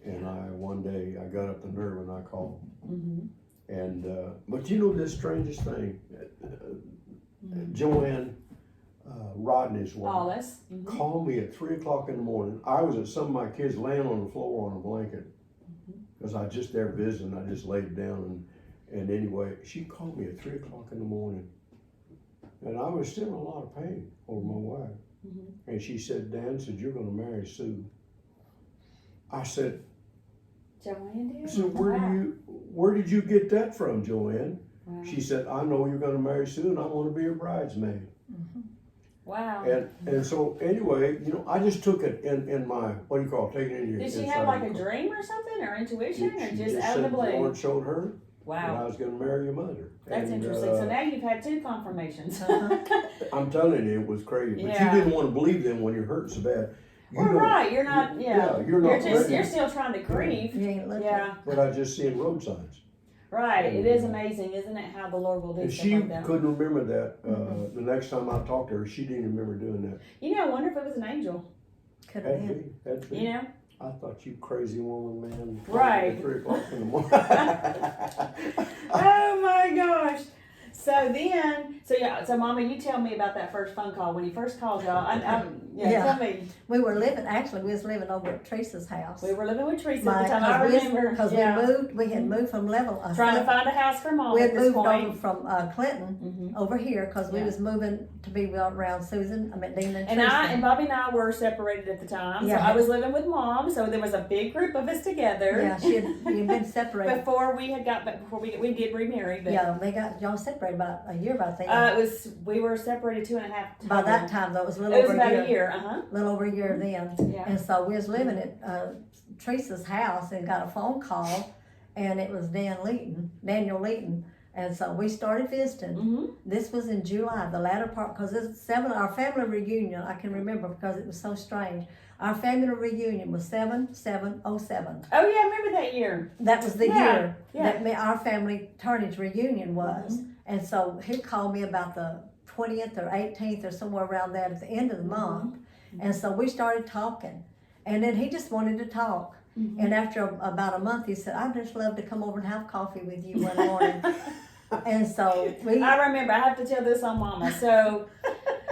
Speaker 2: and one day I got up the nerve and I called.
Speaker 1: Mm-hmm.
Speaker 2: And but you know this strangest thing, Joanne Rodney's wife
Speaker 1: Wallace. Mm-hmm.
Speaker 2: called me at 3 o'clock in the morning. I was at some of my kids laying on the floor on a blanket because I just there visiting. I just laid down and anyway, she called me at 3 o'clock in the morning, and I was still in a lot of pain over my wife.
Speaker 1: Mm-hmm.
Speaker 2: And she said, "Dan said you're going to marry Sue." I said,
Speaker 1: Joanne did?
Speaker 2: "So where did you get that from, Joanne?"
Speaker 1: Wow.
Speaker 2: She said, "I know you're going to marry Sue, and I want to be your bridesmaid."
Speaker 1: Wow.
Speaker 2: And so anyway, you know, I just took it in my, what do you call it, taking it in your.
Speaker 1: Did she
Speaker 2: inside
Speaker 1: have like a
Speaker 2: your-
Speaker 1: dream or something, or intuition, or
Speaker 2: She
Speaker 1: just out of
Speaker 2: said
Speaker 1: the blue?
Speaker 2: Lord showed her that
Speaker 1: Wow.
Speaker 2: I was going to marry your mother.
Speaker 1: That's
Speaker 2: And,
Speaker 1: interesting. So now you've had two confirmations.
Speaker 2: I'm telling you, it was crazy. But
Speaker 1: Yeah.
Speaker 2: you didn't want to believe them when you're hurting so bad. You
Speaker 1: Well,
Speaker 2: know,
Speaker 1: right. You're not. Yeah.
Speaker 2: you're not ready.
Speaker 1: You're still trying to grieve.
Speaker 3: You ain't looking.
Speaker 1: Yeah.
Speaker 2: But I just seen road signs.
Speaker 1: Right. It is amazing, isn't it, how the Lord will do
Speaker 2: And
Speaker 1: stuff
Speaker 2: she
Speaker 1: like that.
Speaker 2: couldn't remember that. The next time I talked to her, she didn't remember doing that.
Speaker 1: You know, I wonder if it was an angel.
Speaker 3: Could have
Speaker 2: Had to
Speaker 3: been.
Speaker 2: be. Had to be.
Speaker 1: You know.
Speaker 2: I thought you crazy woman, man.
Speaker 1: Right.
Speaker 2: At 3 o'clock in the morning.
Speaker 1: Oh my gosh. So then, so Mama, you tell me about that first phone call when he first called y'all.
Speaker 3: Yeah.
Speaker 1: Tell me.
Speaker 3: We were living, actually, we was living over at Teresa's house.
Speaker 1: We were living with Teresa at the time. I remember.
Speaker 3: Because we had moved from
Speaker 1: Trying to find a house for Mom
Speaker 3: We
Speaker 1: at
Speaker 3: had
Speaker 1: this
Speaker 3: moved
Speaker 1: point.
Speaker 3: over from Clinton over here because we
Speaker 1: Yeah.
Speaker 3: was moving to be around Susan, Dean and
Speaker 1: And
Speaker 3: Teresa.
Speaker 1: Bobby and I were separated at the time.
Speaker 3: Yeah.
Speaker 1: So I was living with Mom, so there was a big group of us together.
Speaker 3: Yeah, we had been separated.
Speaker 1: Before we had got back, before we did remarry. But,
Speaker 3: Yeah, they got y'all separated about a year about then.
Speaker 1: we were separated 2.5
Speaker 3: By that
Speaker 1: times.
Speaker 3: time, though, it was a little
Speaker 1: It was
Speaker 3: over
Speaker 1: about
Speaker 3: a
Speaker 1: a
Speaker 3: year.
Speaker 1: year,
Speaker 3: Little over a year then.
Speaker 1: Yeah.
Speaker 3: And so we was living at Teresa's house and got a phone call, and it was Daniel Leeton, And so we started visiting.
Speaker 1: Mm-hmm.
Speaker 3: This was in July, the latter part, because it's our family reunion, I can remember because it was so strange. Our family reunion was 7/7/07.
Speaker 1: Oh yeah, I remember that year.
Speaker 3: That was the year
Speaker 1: yeah.
Speaker 3: that our family turnage reunion was. And so he called me about the 20th or 18th or somewhere around that at the end of the month. And so we started talking. And then he just wanted to talk. And after about a month, he said, I'd just love to come over and have coffee with you one morning. And so
Speaker 1: I remember, I have to tell this on Mama. So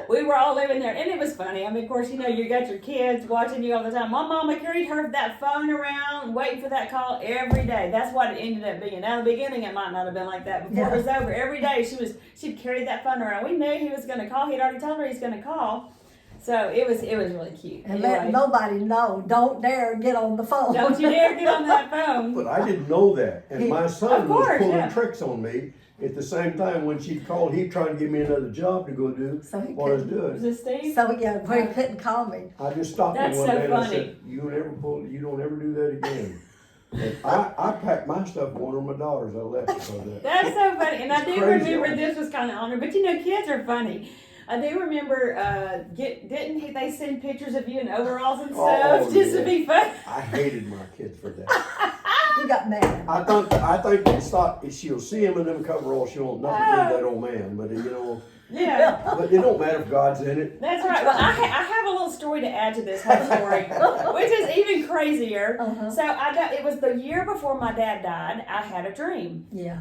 Speaker 1: we were all living there, and it was funny. I mean, of course, you know, you got your kids watching you all the time. My mama carried that phone around, waiting for that call every day. That's what it ended up being. Now, in the beginning, it might not have been like that. Before it was over, every day she'd carry that phone around. We knew he was going to call. He'd already told her he's going to call. So it was really cute.
Speaker 3: And
Speaker 1: anyway.
Speaker 3: let nobody know. Don't dare get on the phone.
Speaker 1: Don't you dare get on that phone.
Speaker 2: But I didn't know that. And my son was pulling
Speaker 1: yeah.
Speaker 2: tricks on me. At the same time, when she called, he tried to give me another job to go do what I was doing.
Speaker 1: Was it Steve?
Speaker 3: So where he couldn't call me.
Speaker 2: I just stopped him
Speaker 1: That's
Speaker 2: one
Speaker 1: so
Speaker 2: day and I
Speaker 1: funny.
Speaker 2: said, you don't ever do that again. And I packed my stuff for one of my daughters. I left because of that.
Speaker 1: That's so funny. And I do
Speaker 2: crazy.
Speaker 1: remember this was kind of honored, but you know, kids are funny. I do remember, didn't they send pictures of you in overalls and stuff just to be fun?
Speaker 2: I hated my kids for that.
Speaker 3: You got mad.
Speaker 2: I think it's thought she'll see him in them coveralls, she won't nothing to do with that old man. But you know,
Speaker 1: Yeah.
Speaker 2: but it don't matter if God's in it.
Speaker 1: That's right. Well, I have a little story to add to this whole story, which is even crazier. So it was the year before my dad died. I had a dream.
Speaker 3: Yeah.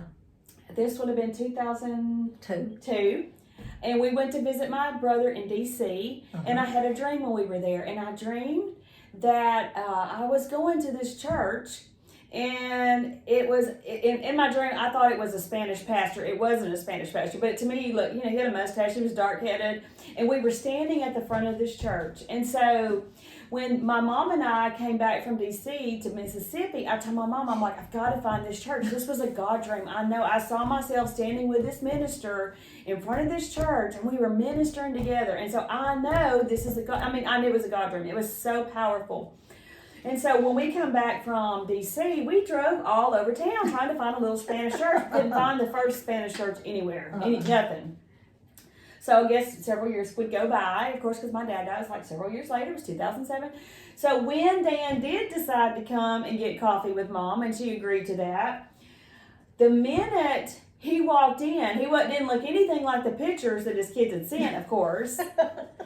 Speaker 1: This would have been 2002. And we went to visit my brother in D.C. And I had a dream when we were there. And I dreamed that I was going to this church. And it was, in my dream, I thought it was a Spanish pastor. It wasn't a Spanish pastor. But to me, look, you know, he had a mustache. He was dark-headed. And we were standing at the front of this church. And so when my mom and I came back from D.C. to Mississippi, I told my mom, I'm like, I've got to find this church. This was a God dream. I know. I saw myself standing with this minister in front of this church, and we were ministering together. And so I know this is I knew it was a God dream. It was so powerful. And so when we come back from D.C., we drove all over town trying to find a little Spanish church. Couldn't find the first Spanish church anywhere. Nothing. So I guess several years would go by, of course, because my dad died. It was like several years later. It was 2007. So when Dan did decide to come and get coffee with Mom, and she agreed to that, the minute he walked in, didn't look anything like the pictures that his kids had sent, of course.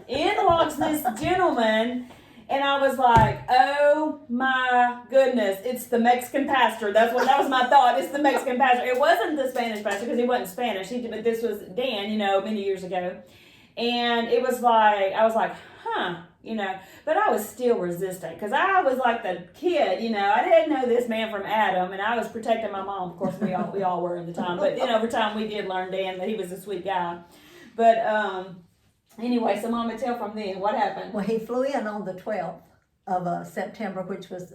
Speaker 1: In walks this gentleman. And I was like, oh my goodness, it's the Mexican pastor. That was my thought. It's the Mexican pastor. It wasn't the Spanish pastor because he wasn't Spanish. But this was Dan, you know, many years ago. And it was like, I was like, huh, you know. But I was still resistant because I was like the kid, you know. I didn't know this man from Adam, and I was protecting my mom. Of course, we all were at the time. But then over time, we did learn Dan that he was a sweet guy. But anyway, so Mama, tell from then, what happened?
Speaker 3: Well, he flew in on the 12th of September, which was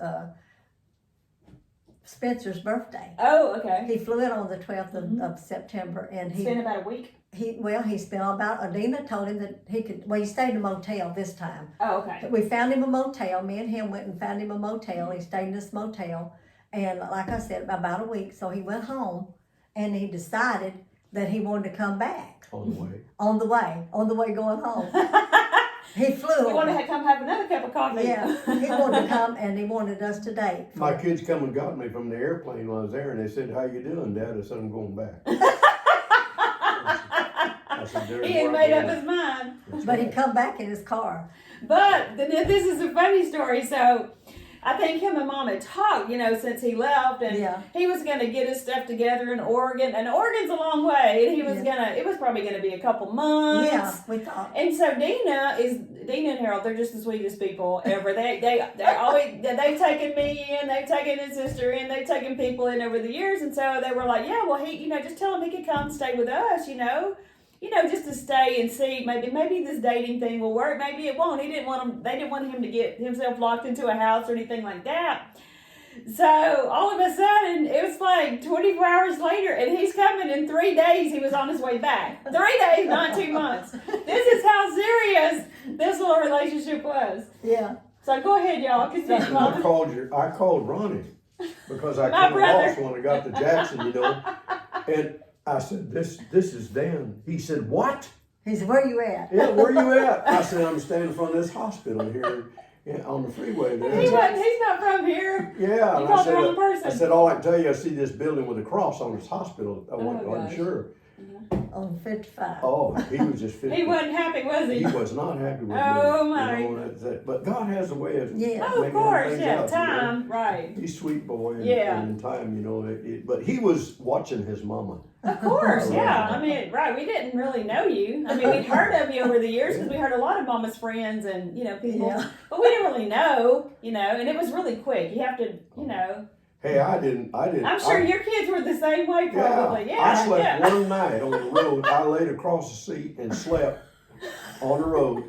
Speaker 3: Spencer's birthday.
Speaker 1: Oh, okay.
Speaker 3: He flew in on the 12th of September, and he
Speaker 1: spent about a week.
Speaker 3: He spent about. Adina told him that he could. Well, he stayed in a motel this time.
Speaker 1: Oh, okay.
Speaker 3: We found him a motel. Me and him went and found him a motel. He stayed in this motel, and like I said, about a week. So he went home, and he decided that he wanted to come back.
Speaker 2: On the way
Speaker 3: going home. He flew.
Speaker 1: He wanted to come have another cup of coffee.
Speaker 3: Yeah, he wanted to come, and he wanted us to date.
Speaker 2: My kids come and got me from the airplane when I was there, and they said, how you doing, Dad? I said, I'm going back. I said,
Speaker 1: he had made up his mind.
Speaker 3: But he come back in his car.
Speaker 1: But this is a funny story. So I think him and Mom had talked, you know, since he left, and he was going to get his stuff together in Oregon, and Oregon's a long way, and he was it was probably going to be a couple months.
Speaker 3: Yeah, we thought.
Speaker 1: And so Dina and Harold, they're just the sweetest people ever. They're always, they've taken me in, they've taken his sister in, they've taken people in over the years, and so they were like, yeah, well, he, you know, just tell him he could come and stay with us, you know, just to stay and see, maybe this dating thing will work, maybe it won't. They didn't want him to get himself locked into a house or anything like that. So all of a sudden, it was like 24 hours later, and he's coming in 3 days. He was on his way back. 3 days, not 2 months. This is how serious this little relationship was.
Speaker 3: Yeah.
Speaker 1: So go ahead, y'all. Continue.
Speaker 2: I called Ronnie because I
Speaker 1: My
Speaker 2: kind of lost when I got to Jackson, you know, and I said, this is Dan. He said, what?
Speaker 3: He said, where you at?
Speaker 2: Yeah, where you at? I said, I'm standing in front of this hospital here on the freeway there.
Speaker 1: He's not from here.
Speaker 2: Yeah.
Speaker 1: You
Speaker 2: and
Speaker 1: called the wrong person.
Speaker 2: I said, all I can tell you, I see this building with a cross on this hospital. I wasn't
Speaker 1: gosh.
Speaker 2: sure.
Speaker 3: On 55.
Speaker 2: Oh, he was just 50.
Speaker 1: He wasn't happy, was he?
Speaker 2: He was not happy with me.
Speaker 1: Oh, my.
Speaker 2: But God has a way of
Speaker 3: Yeah.
Speaker 1: Oh, of
Speaker 2: making
Speaker 1: course,
Speaker 2: things
Speaker 1: yeah,
Speaker 2: out,
Speaker 1: time, right.
Speaker 2: He's a sweet boy. And,
Speaker 1: Yeah.
Speaker 2: and in time, but he was watching his mama.
Speaker 1: Of course, yeah. I mean, right. We didn't really know you. I mean, we'd heard of you over the years because we heard a lot of Mama's friends and people,
Speaker 3: Yeah.
Speaker 1: but we didn't really know, and it was really quick. You have to,
Speaker 2: Hey, I didn't.
Speaker 1: I'm sure your kids were the same way, probably. Yeah,
Speaker 2: I slept one night on the road. I laid across the seat and slept on the road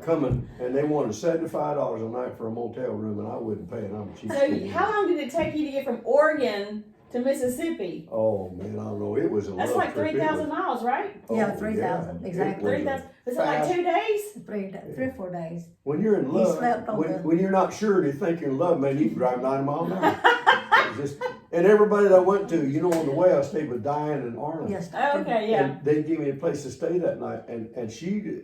Speaker 2: coming, and they wanted $75 a night for a motel room, and I wouldn't pay it. I'm cheap.
Speaker 1: So, how long did it take you to get from Oregon to Mississippi?
Speaker 2: Oh man, I don't know. It was a
Speaker 1: That's
Speaker 2: love
Speaker 1: like
Speaker 2: trip.
Speaker 1: 3,000 miles, right?
Speaker 3: Yeah, 3,000, exactly.
Speaker 1: 3,000. Was it like
Speaker 2: fast.
Speaker 1: 2 days?
Speaker 3: 3 or 4 days.
Speaker 2: When you're in love,
Speaker 3: slept on
Speaker 2: when you're not sure and you think you're in love, man, you can drive 90 miles an hour. And everybody that I went to, on the way I stayed with Diane and Arlen.
Speaker 3: Yes.
Speaker 1: Oh, okay, yeah.
Speaker 2: And they gave me a place to stay that night, and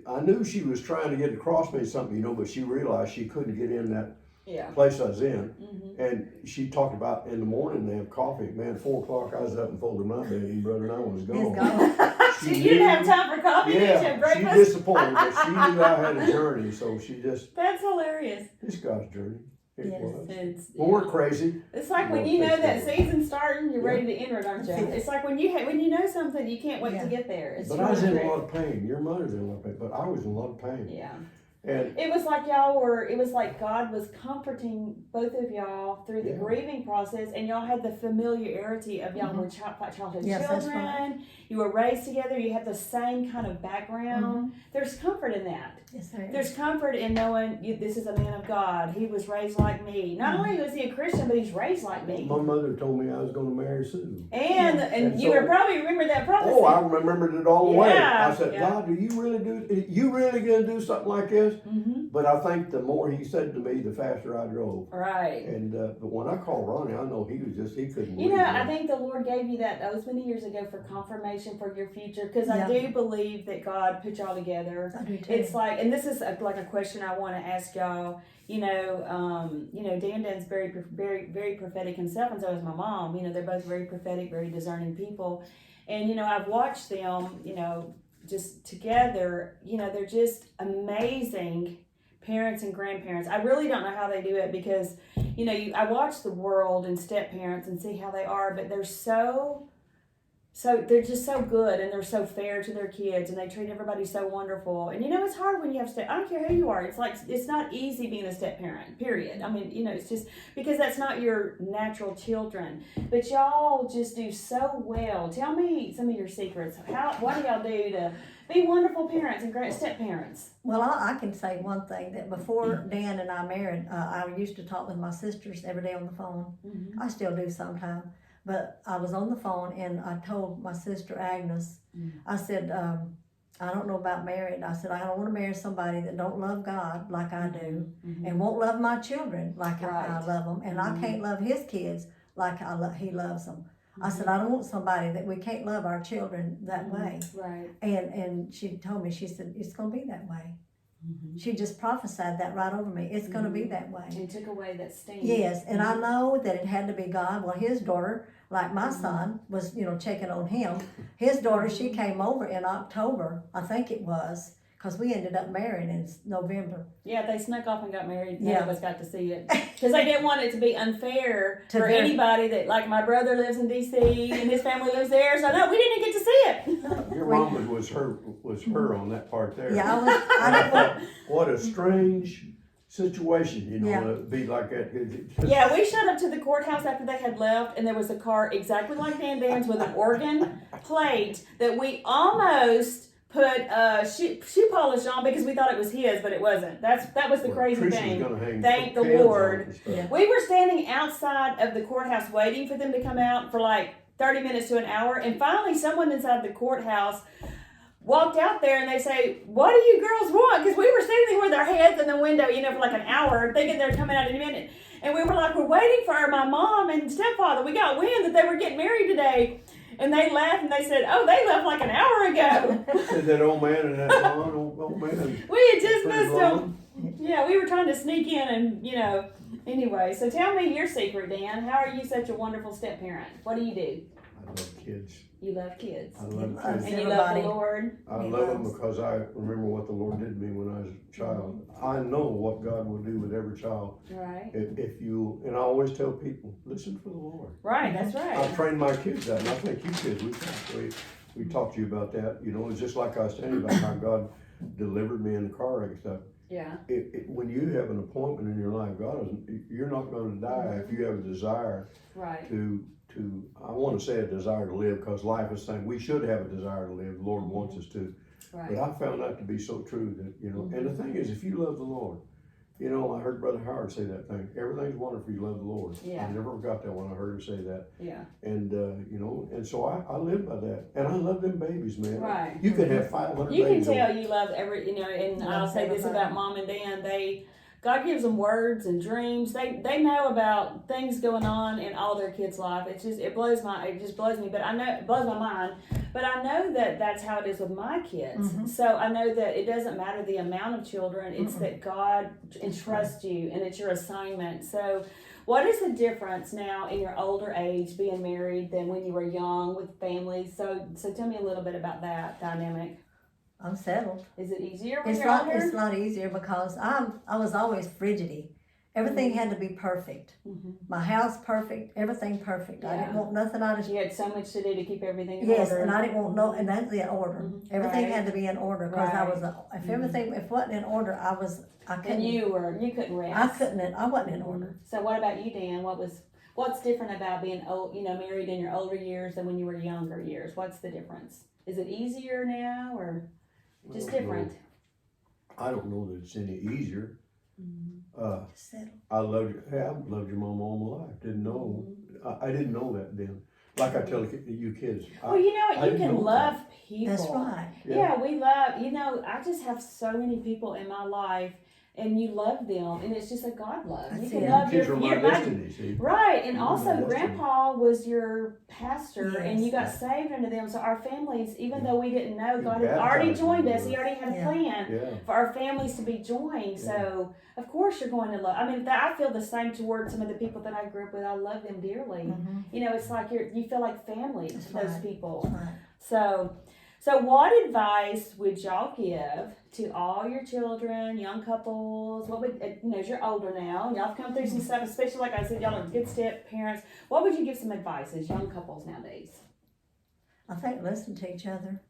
Speaker 2: I knew she was trying to get across me something, but she realized she couldn't get in that
Speaker 1: Yeah.
Speaker 2: place I was in,
Speaker 1: Mm-hmm.
Speaker 2: and she talked about in the morning they have coffee. Man, 4 o'clock I was up and folded my bed, and brother and I was gone.
Speaker 3: He's gone.
Speaker 1: So you didn't have time for coffee, did you have
Speaker 2: Yeah, she
Speaker 1: breakfast?
Speaker 2: disappointed, but she knew I had a journey, so she just,
Speaker 1: That's hilarious.
Speaker 2: it's God's journey. It
Speaker 3: Yes.
Speaker 2: was. Well, we're crazy.
Speaker 1: It's like when you know that season's starting, you're ready to enter it, aren't you? It's like when you know something, you can't wait to get there. It's
Speaker 2: But I was in a
Speaker 1: great.
Speaker 2: lot of pain. Your mother's in a lot of pain, but I was in a lot of pain.
Speaker 1: Yeah.
Speaker 2: And
Speaker 1: It was like it was like God was comforting both of y'all through the grieving process, and y'all had the familiarity of y'all were childhood
Speaker 3: Yes, that's
Speaker 1: children.
Speaker 3: right.
Speaker 1: You were raised together, you had the same kind of background. There's comfort in that.
Speaker 3: Yes, there is.
Speaker 1: There's comfort in knowing this is a man of God. He was raised like me. Not only was he a Christian, but he's raised like me.
Speaker 2: my mother told me I was going to marry Sue.
Speaker 1: And you
Speaker 2: so-
Speaker 1: were probably remember that prophecy.
Speaker 2: Oh, I remembered it all the way.
Speaker 1: Yeah,
Speaker 2: I said,
Speaker 1: yeah.
Speaker 2: God, you really gonna do something like this?
Speaker 1: Mm-hmm.
Speaker 2: But I think the more he said to me, the faster I drove.
Speaker 1: Right.
Speaker 2: And but when I called Ronnie, I know he couldn't.
Speaker 1: You
Speaker 2: believe
Speaker 1: know,
Speaker 2: it.
Speaker 1: I think the Lord gave you that those many years ago for confirmation for your future, because I do believe that God put y'all together.
Speaker 3: I do too.
Speaker 1: It's like, and this is like a question I want to ask y'all. Dan's very prophetic himself, and so is my mom. They're both very prophetic, very discerning people, and I've watched them. Just together. They're just amazing parents and grandparents. I really don't know how they do it because, I watch the world and step parents and see how they are, but they're they're just so good and they're so fair to their kids and they treat everybody so wonderful. And it's hard when you have I don't care who you are. It's like, it's not easy being a step parent, period. I mean, it's just because that's not your natural children, but y'all just do so well. Tell me some of your secrets. What do y'all do to be wonderful parents and step parents?
Speaker 3: Well, I can say one thing, that before Dan and I married, I used to talk with my sisters every day on the phone.
Speaker 1: Mm-hmm.
Speaker 3: I still do sometimes. But I was on the phone and I told my sister Agnes, I said, I don't know about married. I said, I don't want to marry somebody that don't love God like I do and won't love my children like I love them. And I can't love his kids like he loves them. I said, I don't want somebody that we can't love our children that way.
Speaker 1: Right.
Speaker 3: And she told me, she said, it's going to be that way. She just prophesied that right over me. It's going to be that way.
Speaker 1: And took away that sting.
Speaker 3: Yes, and I know that it had to be God. Well, his daughter, like my son, was, checking on him. His daughter, she came over in October, I think it was, because we ended up marrying in November.
Speaker 1: Yeah, they snuck off and got married. None
Speaker 3: Yeah.
Speaker 1: of us got to see it. Because they didn't want it to be unfair
Speaker 3: To
Speaker 1: for
Speaker 3: their-
Speaker 1: anybody that, like, my brother lives in D.C. and his family lives there. So, no, we didn't get to see it.
Speaker 2: Your mama was her on that part there.
Speaker 3: Yeah, I didn't want,
Speaker 2: What a strange situation,
Speaker 3: Yeah.
Speaker 2: to be like that.
Speaker 1: Yeah, we showed up to the courthouse after they had left, and there was a car exactly like Dan's with an Oregon plate that we almost put shoe polish on because we thought it was his, but it wasn't. That was the crazy
Speaker 2: Trish was
Speaker 1: thing.
Speaker 2: gonna hang
Speaker 1: Thank the
Speaker 2: cans on
Speaker 1: Lord.
Speaker 2: it and stuff.
Speaker 3: Yeah.
Speaker 1: We were standing outside of the courthouse waiting for them to come out for like 30 minutes to an hour, and finally someone inside the courthouse walked out there and they say, "What do you girls want?" Because we were standing there with our heads in the window, for like an hour, thinking they're coming out in a minute. And we were like, we're waiting for my mom and stepfather. We got wind that they were getting married today. And they laughed and they said, "Oh, they left like an hour ago."
Speaker 2: Said that old man and that blonde old man.
Speaker 1: We had just
Speaker 2: Pretty
Speaker 1: missed them. Yeah, we were trying to sneak in and, anyway. So tell me your secret, Dan. How are you such a wonderful step parent? What do you do?
Speaker 2: I love kids.
Speaker 1: You love kids.
Speaker 2: I love
Speaker 3: loves
Speaker 2: kids.
Speaker 1: And you love the
Speaker 3: everybody.
Speaker 1: Lord.
Speaker 2: I
Speaker 3: He
Speaker 2: love them
Speaker 3: loves.
Speaker 2: because I remember what the Lord did to me when I was a child. I know what God will do with every child
Speaker 1: Right.
Speaker 2: if you, and I always tell people, listen for the Lord.
Speaker 1: Right, that's
Speaker 2: I
Speaker 1: right.
Speaker 2: train my kids that, and I think you kids, we talked to you about that, it's just like I was telling you about how God delivered me in the car wreck and stuff.
Speaker 1: Yeah.
Speaker 2: When you have an appointment in your life, you're not gonna die if you have a desire
Speaker 1: Right.
Speaker 2: to, I wanna say a desire to live, because life is saying, we should have a desire to live, the Lord wants us to. But
Speaker 1: Right.
Speaker 2: I found that to be so true that, and the thing is, if you love the Lord, I heard Brother Howard say that thing, everything's wonderful if you love the Lord.
Speaker 1: Yeah.
Speaker 2: I never forgot that when I heard him say that.
Speaker 1: Yeah.
Speaker 2: And, and so I live by that. And I love them babies, man.
Speaker 1: Right.
Speaker 2: You could have 500
Speaker 1: You can
Speaker 2: babies.
Speaker 1: tell you love every, and I'll
Speaker 3: Loves
Speaker 1: say this
Speaker 3: everybody.
Speaker 1: about Mom and Dan. God gives them words and dreams. They know about things going on in all their kids' life. It just blows me. But I know it blows my mind. But I know that that's how it is with my kids.
Speaker 3: Mhm.
Speaker 1: So I know that it doesn't matter the amount of children. It's that God entrusts you, and it's your assignment. So, what is the difference now in your older age, being married, than when you were young with families? So tell me a little bit about that dynamic.
Speaker 3: I'm settled.
Speaker 1: Is it easier when
Speaker 3: It's
Speaker 1: you're
Speaker 3: not.
Speaker 1: older?
Speaker 3: It's not easier because I was always frigidy. Everything had to be perfect.
Speaker 1: Mhm.
Speaker 3: My house perfect. Everything perfect. I didn't
Speaker 1: Yeah.
Speaker 3: want nothing out of.
Speaker 1: You had so much to do to keep everything in
Speaker 3: Yes,
Speaker 1: order.
Speaker 3: and I didn't want no, and that's the order.
Speaker 1: Mhm.
Speaker 3: Everything
Speaker 1: Right.
Speaker 3: had to be in order because I was.
Speaker 1: Right.
Speaker 3: If everything if wasn't in order, I couldn't.
Speaker 1: And you couldn't rest.
Speaker 3: I couldn't. I wasn't in order.
Speaker 1: So what about you, Dan? What's different about being old? Married in your older years than when you were younger years. What's the difference? Is it easier now or just different?
Speaker 2: I don't know that it's any easier.
Speaker 3: Settled.
Speaker 2: I loved I've loved your mom all my life. Didn't know. I didn't know that then. Like I tell you kids.
Speaker 1: Well, you
Speaker 2: I
Speaker 1: can
Speaker 2: know
Speaker 1: love people.
Speaker 3: That's right.
Speaker 1: Yeah, we love. I just have so many people in my life, and you love them, and it's just a God love.
Speaker 3: That's
Speaker 1: You can
Speaker 3: it.
Speaker 1: love
Speaker 2: Kids
Speaker 1: your
Speaker 2: are my
Speaker 1: your-
Speaker 2: destiny, see.
Speaker 1: Right, and
Speaker 2: You're
Speaker 1: also
Speaker 2: my destiny.
Speaker 1: Grandpa was your pastor, and you got
Speaker 2: Yes.
Speaker 1: saved under them. So our families, even though we didn't know,
Speaker 2: He
Speaker 1: God had already
Speaker 2: baptized
Speaker 1: joined
Speaker 2: me,
Speaker 1: us. He already had a
Speaker 3: Yeah.
Speaker 1: plan
Speaker 2: Yeah.
Speaker 1: for our families to be joined. So of course you're going to love. I mean, I feel the same towards some of the people that I grew up with. I love them dearly.
Speaker 3: Mhm.
Speaker 1: It's like you feel like family
Speaker 3: That's
Speaker 1: to those
Speaker 3: right.
Speaker 1: people.
Speaker 3: That's right.
Speaker 1: So what advice would y'all give to all your children, young couples? What would, as you're older now, and y'all have come through some stuff, especially like I said, y'all are good step parents. What would you give some advice as young couples nowadays?
Speaker 3: I think listen to each other.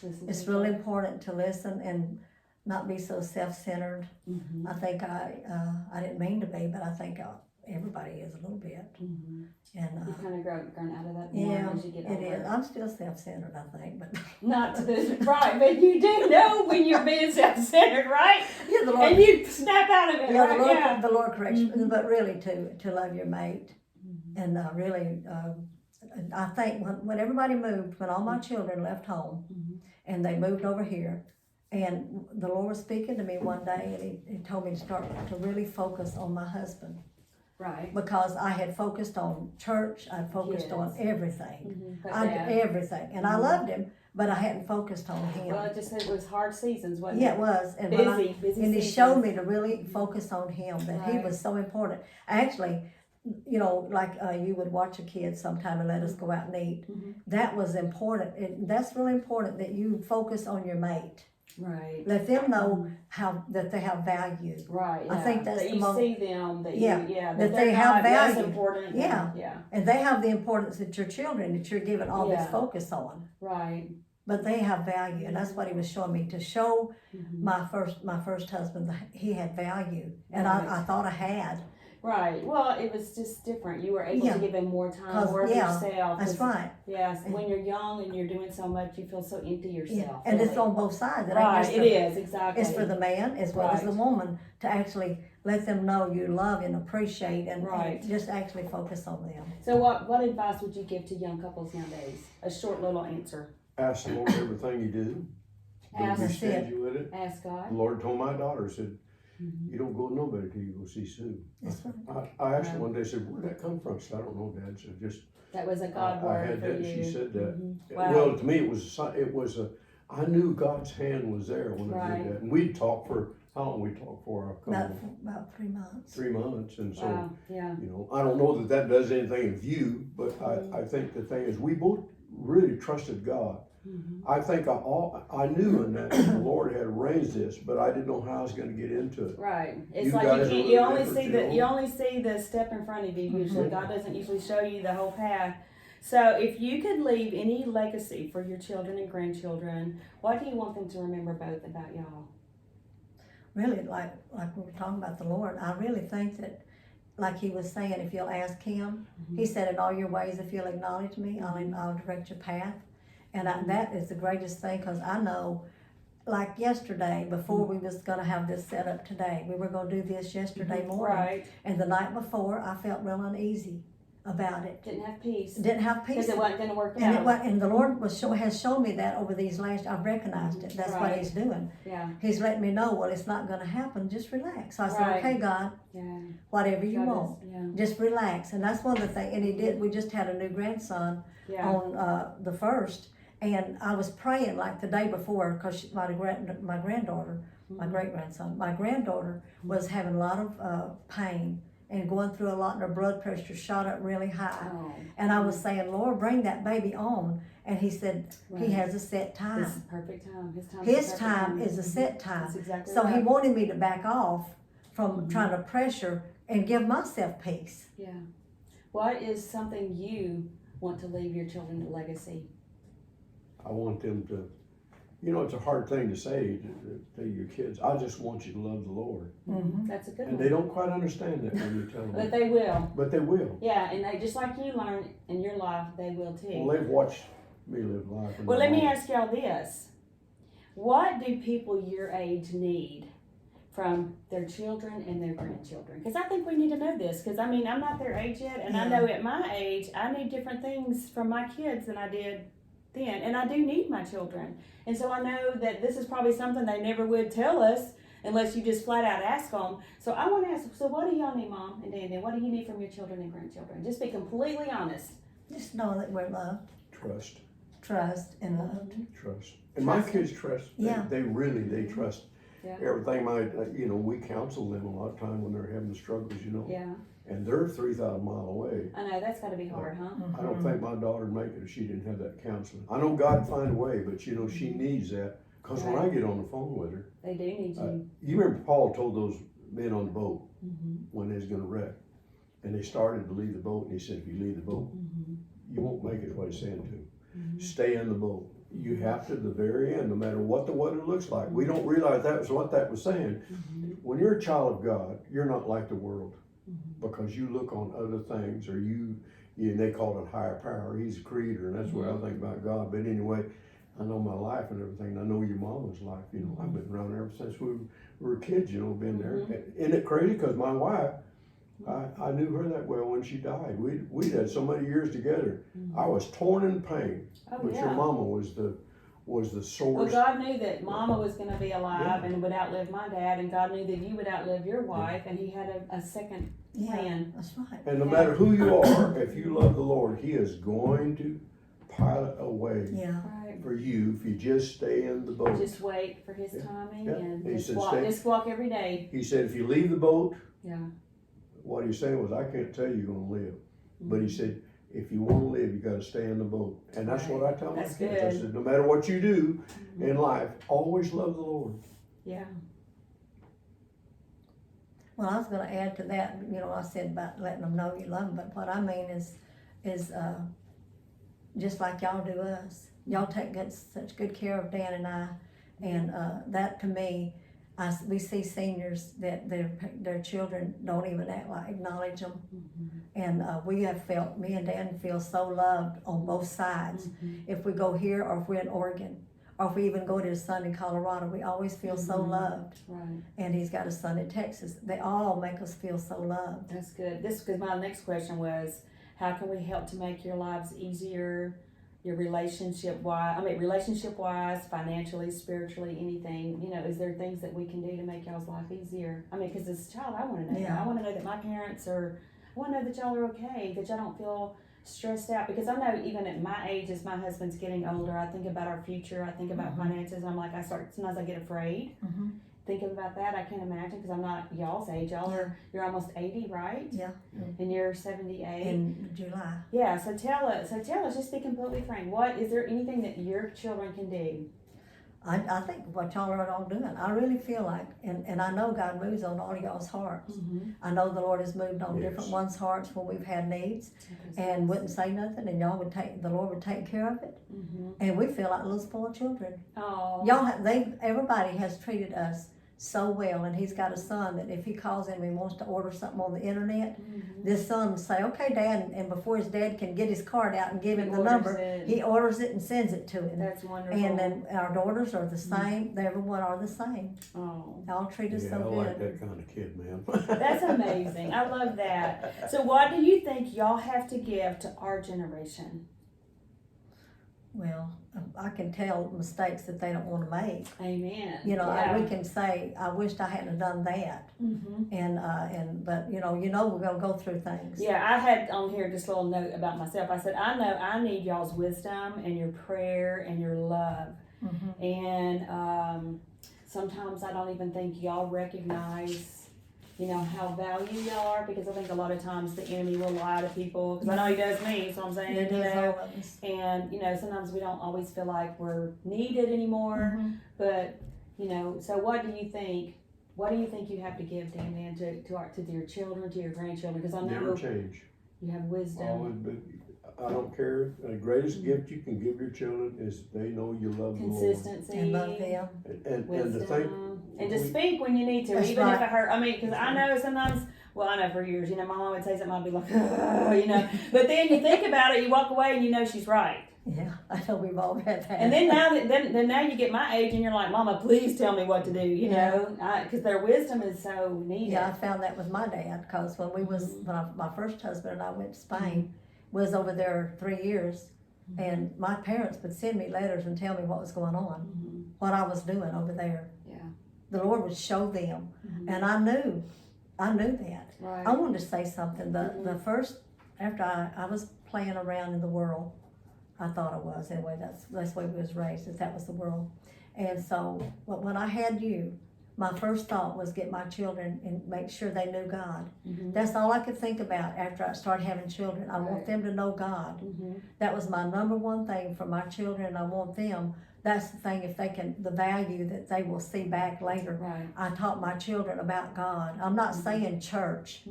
Speaker 1: Listen
Speaker 3: It's
Speaker 1: to
Speaker 3: really important to listen and not be so self-centered.
Speaker 1: Mm-hmm.
Speaker 3: I think I didn't mean to be, but I think everybody is a little bit.
Speaker 1: Mm-hmm.
Speaker 3: And
Speaker 1: You've kind of grown out of that more
Speaker 3: yeah,
Speaker 1: as you get
Speaker 3: it
Speaker 1: older.
Speaker 3: is. I'm still self-centered, I think, but
Speaker 1: Not to this, right, but you do know when you're being self-centered, right?
Speaker 3: yeah, the Lord.
Speaker 1: And you snap out of it,
Speaker 3: Yeah,
Speaker 1: right?
Speaker 3: the Lord,
Speaker 1: Yeah.
Speaker 3: the Lord corrects you,
Speaker 1: Mhm.
Speaker 3: but really to love your mate,
Speaker 1: Mhm.
Speaker 3: and really, I think when everybody moved, when all my children left home,
Speaker 1: Mhm.
Speaker 3: and they moved over here, and the Lord was speaking to me one day, and he told me to start to really focus on my husband,
Speaker 1: Right.
Speaker 3: because I had focused on church, I focused on
Speaker 1: Yes.
Speaker 3: everything,
Speaker 1: Mm-hmm. But
Speaker 3: I
Speaker 1: Dad,
Speaker 3: everything, and I loved him, but I hadn't focused on him.
Speaker 1: well, it was hard seasons, wasn't
Speaker 3: Yeah,
Speaker 1: it?
Speaker 3: it was, and when
Speaker 1: Busy
Speaker 3: and he
Speaker 1: seasons.
Speaker 3: showed me to really focus on him, that he
Speaker 1: Right.
Speaker 3: was so important. Actually, like you would watch a kid sometime and let us go out and eat.
Speaker 1: Mhm.
Speaker 3: That was important. That's really important that you focus on your mate.
Speaker 1: Right.
Speaker 3: Let them know that they have value.
Speaker 1: Right.
Speaker 3: I
Speaker 1: Yeah.
Speaker 3: think that's
Speaker 1: that
Speaker 3: the
Speaker 1: you
Speaker 3: most-
Speaker 1: see them. That
Speaker 3: Yeah,
Speaker 1: that
Speaker 3: that
Speaker 1: they're
Speaker 3: they have
Speaker 1: not less
Speaker 3: value.
Speaker 1: important.
Speaker 3: Yeah.
Speaker 1: Yeah.
Speaker 3: And they have the importance that your children, that you're giving all this
Speaker 1: Yeah.
Speaker 3: focus on.
Speaker 1: Right.
Speaker 3: But they have value, and that's what he was showing me, to show
Speaker 1: Mhm.
Speaker 3: my first husband that he had value, and
Speaker 1: Right.
Speaker 3: I thought I had.
Speaker 1: Right. Well, it was just different. You were able
Speaker 3: Yeah.
Speaker 1: to give him more time,
Speaker 3: 'Cause,
Speaker 1: more of
Speaker 3: yeah,
Speaker 1: yourself.
Speaker 3: That's
Speaker 1: 'cause,
Speaker 3: right.
Speaker 1: Yes. When you're young and you're doing so much, you feel so empty
Speaker 3: Yeah.
Speaker 1: yourself.
Speaker 3: And it's
Speaker 1: really.
Speaker 3: on both sides. It ain't
Speaker 1: Right.
Speaker 3: just
Speaker 1: It is exactly.
Speaker 3: It's for the man as well as the
Speaker 1: Right.
Speaker 3: woman to actually let them know you love and appreciate, and
Speaker 1: Right.
Speaker 3: just actually focus on them.
Speaker 1: So, what advice would you give to young couples nowadays? A short little answer.
Speaker 2: Ask the Lord everything you do. Don't
Speaker 1: Ask
Speaker 2: be
Speaker 3: That's it.
Speaker 2: stingy with it.
Speaker 1: Ask God.
Speaker 2: The Lord told my daughter, said,
Speaker 1: Mhm.
Speaker 2: you don't go to nobody till you go see Sue.
Speaker 3: That's right.
Speaker 2: I asked her
Speaker 1: Right.
Speaker 2: one day, I said, where'd that come from? She said, I don't know, Dad. I said, just
Speaker 1: That was a God
Speaker 2: I
Speaker 1: word
Speaker 2: had
Speaker 1: for
Speaker 2: that.
Speaker 1: you.
Speaker 2: She said that.
Speaker 1: Wow.
Speaker 2: Well, to me, it was a. I knew God's hand was there when I
Speaker 1: Right.
Speaker 2: did that, and we'd talk for how long? We talked for a couple,
Speaker 3: About 3 months.
Speaker 2: 3 months, and so
Speaker 1: Wow. Yeah.
Speaker 2: you know, I don't know that that does anything with you, but I think the thing is we both really trusted God. I think I knew in that the Lord had arranged this, but I didn't know how I was going to get into it.
Speaker 1: Right. It's
Speaker 2: You
Speaker 1: like
Speaker 2: guys
Speaker 1: you
Speaker 2: are
Speaker 1: can't. You
Speaker 2: really
Speaker 1: only
Speaker 2: different,
Speaker 1: see
Speaker 2: you
Speaker 1: the.
Speaker 2: know?
Speaker 1: You only see the step in front of you. Usually, God doesn't usually show you the whole path. So, if you could leave any legacy for your children and grandchildren, what do you want them to remember both about y'all?
Speaker 3: Really, like we were talking about the Lord, I really think that, like he was saying, if you'll ask him, he said, in all your ways, if you'll acknowledge me, I'll direct your path. And that is the greatest thing, because I know, like yesterday, before we was going to have this set up today, we were going to do this yesterday morning.
Speaker 1: Right.
Speaker 3: And the night before, I felt real uneasy about it.
Speaker 1: Didn't have peace.
Speaker 3: Didn't have peace.
Speaker 1: Because it wasn't going to work
Speaker 3: And,
Speaker 1: out.
Speaker 3: and the Lord has shown me that over these last, I've recognized it. That's what
Speaker 1: Right.
Speaker 3: he's doing.
Speaker 1: Yeah.
Speaker 3: He's letting me know, well, it's not going to happen. Just relax. So I said,
Speaker 1: Right.
Speaker 3: okay, God,
Speaker 1: Yeah.
Speaker 3: whatever you
Speaker 1: God
Speaker 3: want.
Speaker 1: yeah.
Speaker 3: Just relax. And that's one of the things. And he did. We just had a new grandson
Speaker 1: Yeah.
Speaker 3: on the 1st. And I was praying like the day before, because my granddaughter, my great-grandson, my granddaughter was having a lot of pain and going through a lot, and her blood pressure shot up really high.
Speaker 1: Oh.
Speaker 3: And I was saying, Lord, bring that baby on. And he said,
Speaker 1: Right.
Speaker 3: he has a set time.
Speaker 1: This is perfect time.
Speaker 3: His time is a set time.
Speaker 1: That's exactly
Speaker 3: So
Speaker 1: right.
Speaker 3: he wanted me to back off from trying to pressure and give myself peace.
Speaker 1: Yeah. What is something you want to leave your children a legacy?
Speaker 2: I want them to, you know, it's a hard thing to say to your kids. I just want you to love the Lord.
Speaker 1: That's a good
Speaker 2: And
Speaker 1: one.
Speaker 2: they don't quite understand that when you tell them.
Speaker 1: But they will.
Speaker 2: But they will.
Speaker 1: Yeah, and they just like you learn in your life, they will too.
Speaker 2: Well, they've watched me live life. and
Speaker 1: Well,
Speaker 2: they
Speaker 1: let me
Speaker 2: know.
Speaker 1: ask y'all this. What do people your age need from their children and their grandchildren? Because I think we need to know this. Because, I mean, I'm not their age yet. And I know at my age, I need different things from my kids than I did then. And I do need my children. And so I know that this is probably something they never would tell us unless you just flat out ask them. So I want to ask, so what do y'all need, Mom and Dad? What do you need from your children and grandchildren? Just be completely honest.
Speaker 3: Just know that we're loved, trust, and loved.
Speaker 2: Trust. And my kids trust.
Speaker 3: Yeah.
Speaker 2: They really, they trust
Speaker 1: Yeah.
Speaker 2: everything. You know, we counsel them a lot of time when they're having struggles, you know.
Speaker 1: Yeah.
Speaker 2: And they're 3,000 miles away.
Speaker 1: I know, that's got to be hard, huh?
Speaker 2: I don't think my daughter would make it if she didn't have that counseling. I know God would find a way, but you know, she needs that. Because when I get on the phone with her,
Speaker 1: They do need you.
Speaker 2: you remember Paul told those men on the boat when they was going to wreck. And they started to leave the boat, and he said, if you leave the boat, you won't make it to what he's saying to. Stay in the boat. You have to the very end, no matter what the weather looks like. We don't realize that was what that was saying. When you're a child of God, you're not like the world. Because you look on other things, or they call it higher power. He's a creator, and that's what I think about God. But anyway, I know my life and everything. And I know your mama's life. You know, I've been around ever since we were kids. You know, been there. Isn't it crazy? Because my wife, I knew her that well when she died. We had so many years together. I was torn in pain, but your mama was the source.
Speaker 1: Well, God knew that Mama was going to be alive and would outlive my dad, and God knew that you would outlive your wife, and He had a second plan.
Speaker 3: That's right.
Speaker 2: And no matter who you are, if you love the Lord, He is going to pilot a way
Speaker 1: Right.
Speaker 2: for you if you just stay in the boat.
Speaker 1: Just wait for His timing and
Speaker 2: He
Speaker 1: just
Speaker 2: said,
Speaker 1: just walk every day.
Speaker 2: He said, if you leave the boat,
Speaker 1: Yeah.
Speaker 2: what he's saying was, I can't tell you you're going to live. But he said, if you want to live, you got to stay in the boat. And that's what I tell my
Speaker 1: That's
Speaker 2: kids.
Speaker 1: good.
Speaker 2: I said, no matter what you do in life, always love the Lord.
Speaker 1: Yeah.
Speaker 3: Well, I was going to add to that. You know, I said about letting them know you love them, but what I mean is just like y'all do us. Y'all take such good care of Dan and I, and that to me, we see seniors that their children don't even acknowledge them, and me and Dan feel so loved on both sides. If we go here, or if we're in Oregon, or if we even go to his son in Colorado, we always feel so loved.
Speaker 1: Right.
Speaker 3: And he's got a son in Texas. They all make us feel so loved.
Speaker 1: That's good. Because my next question was, how can we help to make your lives easier? Your relationship-wise, financially, spiritually, anything, you know, is there things that we can do to make y'all's life easier? I mean, because as a child, I want to know that. I want to know that my parents I want to know that y'all are okay, that y'all don't feel stressed out, because I know even at my age, as my husband's getting older, I think about our future, I think about finances, and I'm like, sometimes I get afraid. Thinking about that, I can't imagine, because I'm not y'all's age. You're almost 80, right?
Speaker 3: Yeah.
Speaker 1: And you're 78.
Speaker 3: In July.
Speaker 1: Yeah, so tell us, just be completely frank. Is there anything that your children can do?
Speaker 3: I think what y'all are all doing, I really feel like, and I know God moves on all y'all's hearts. I know the Lord has moved on different ones' hearts when we've had needs and wouldn't say nothing, and the Lord would take care of it. And we feel like little spoiled children.
Speaker 1: Oh.
Speaker 3: Everybody has treated us so well, and he's got a son that if he calls him and he wants to order something on the internet, this son will say, okay, Dad, and before his dad can get his card out and give him the number, he orders it and sends it to him.
Speaker 1: That's wonderful.
Speaker 3: And then our daughters are the same. Everyone are the same.
Speaker 1: Oh.
Speaker 3: They all treat us so
Speaker 2: I
Speaker 3: good.
Speaker 2: like that kind of kid, man.
Speaker 1: That's amazing. I love that. So what do you think y'all have to give to our generation?
Speaker 3: Well, I can tell mistakes that they don't want to make.
Speaker 1: Amen.
Speaker 3: You know,
Speaker 1: Yeah.
Speaker 3: we can say, I wished I hadn't done that. But you know, we're gonna go through things.
Speaker 1: Yeah, I had on here just a little note about myself. I said, I know I need y'all's wisdom and your prayer and your love. And sometimes I don't even think y'all recognize, how valued y'all are, because I think a lot of times the enemy will lie to people, because I know he does me, so I'm saying,
Speaker 3: It is all of us.
Speaker 1: and, sometimes we don't always feel like we're needed anymore, but, so what do you think you have to give, Dan, to your children, to your grandchildren? Because I know
Speaker 2: Never change.
Speaker 1: you have wisdom.
Speaker 2: Always I don't care. The greatest gift you can give your children is they know you love the Lord.
Speaker 1: Consistency.
Speaker 3: And love them.
Speaker 2: And to
Speaker 1: Wisdom.
Speaker 2: think.
Speaker 1: And to speak when you need to,
Speaker 3: That's
Speaker 1: even
Speaker 3: right.
Speaker 1: if it hurt. I mean, because I know sometimes, I know for years, my mom would say something, I'd be like, but then you think about it, you walk away and you know she's right.
Speaker 3: Yeah, I know we've all had that.
Speaker 1: And then now you get my age and you're like, Mama, please tell me what to do, because their wisdom is so needed.
Speaker 3: Yeah, I found that with my dad, because when my first husband and I went to Spain, was over there 3 years, and my parents would send me letters and tell me what was going on, what I was doing over there.
Speaker 1: Yeah.
Speaker 3: The Lord would show them, and I knew that.
Speaker 1: Right.
Speaker 3: I wanted to say something. The first, after I was playing around in the world, I thought I was anyway. That's the way we was raised. That was the world, and so when I had you, my first thought was get my children and make sure they knew God. That's all I could think about after I started having children. I want them to know God. That was my number one thing for my children, and I want them. That's the thing, if they can, the value that they will see back later.
Speaker 1: Right.
Speaker 3: I taught my children about God. I'm not saying church,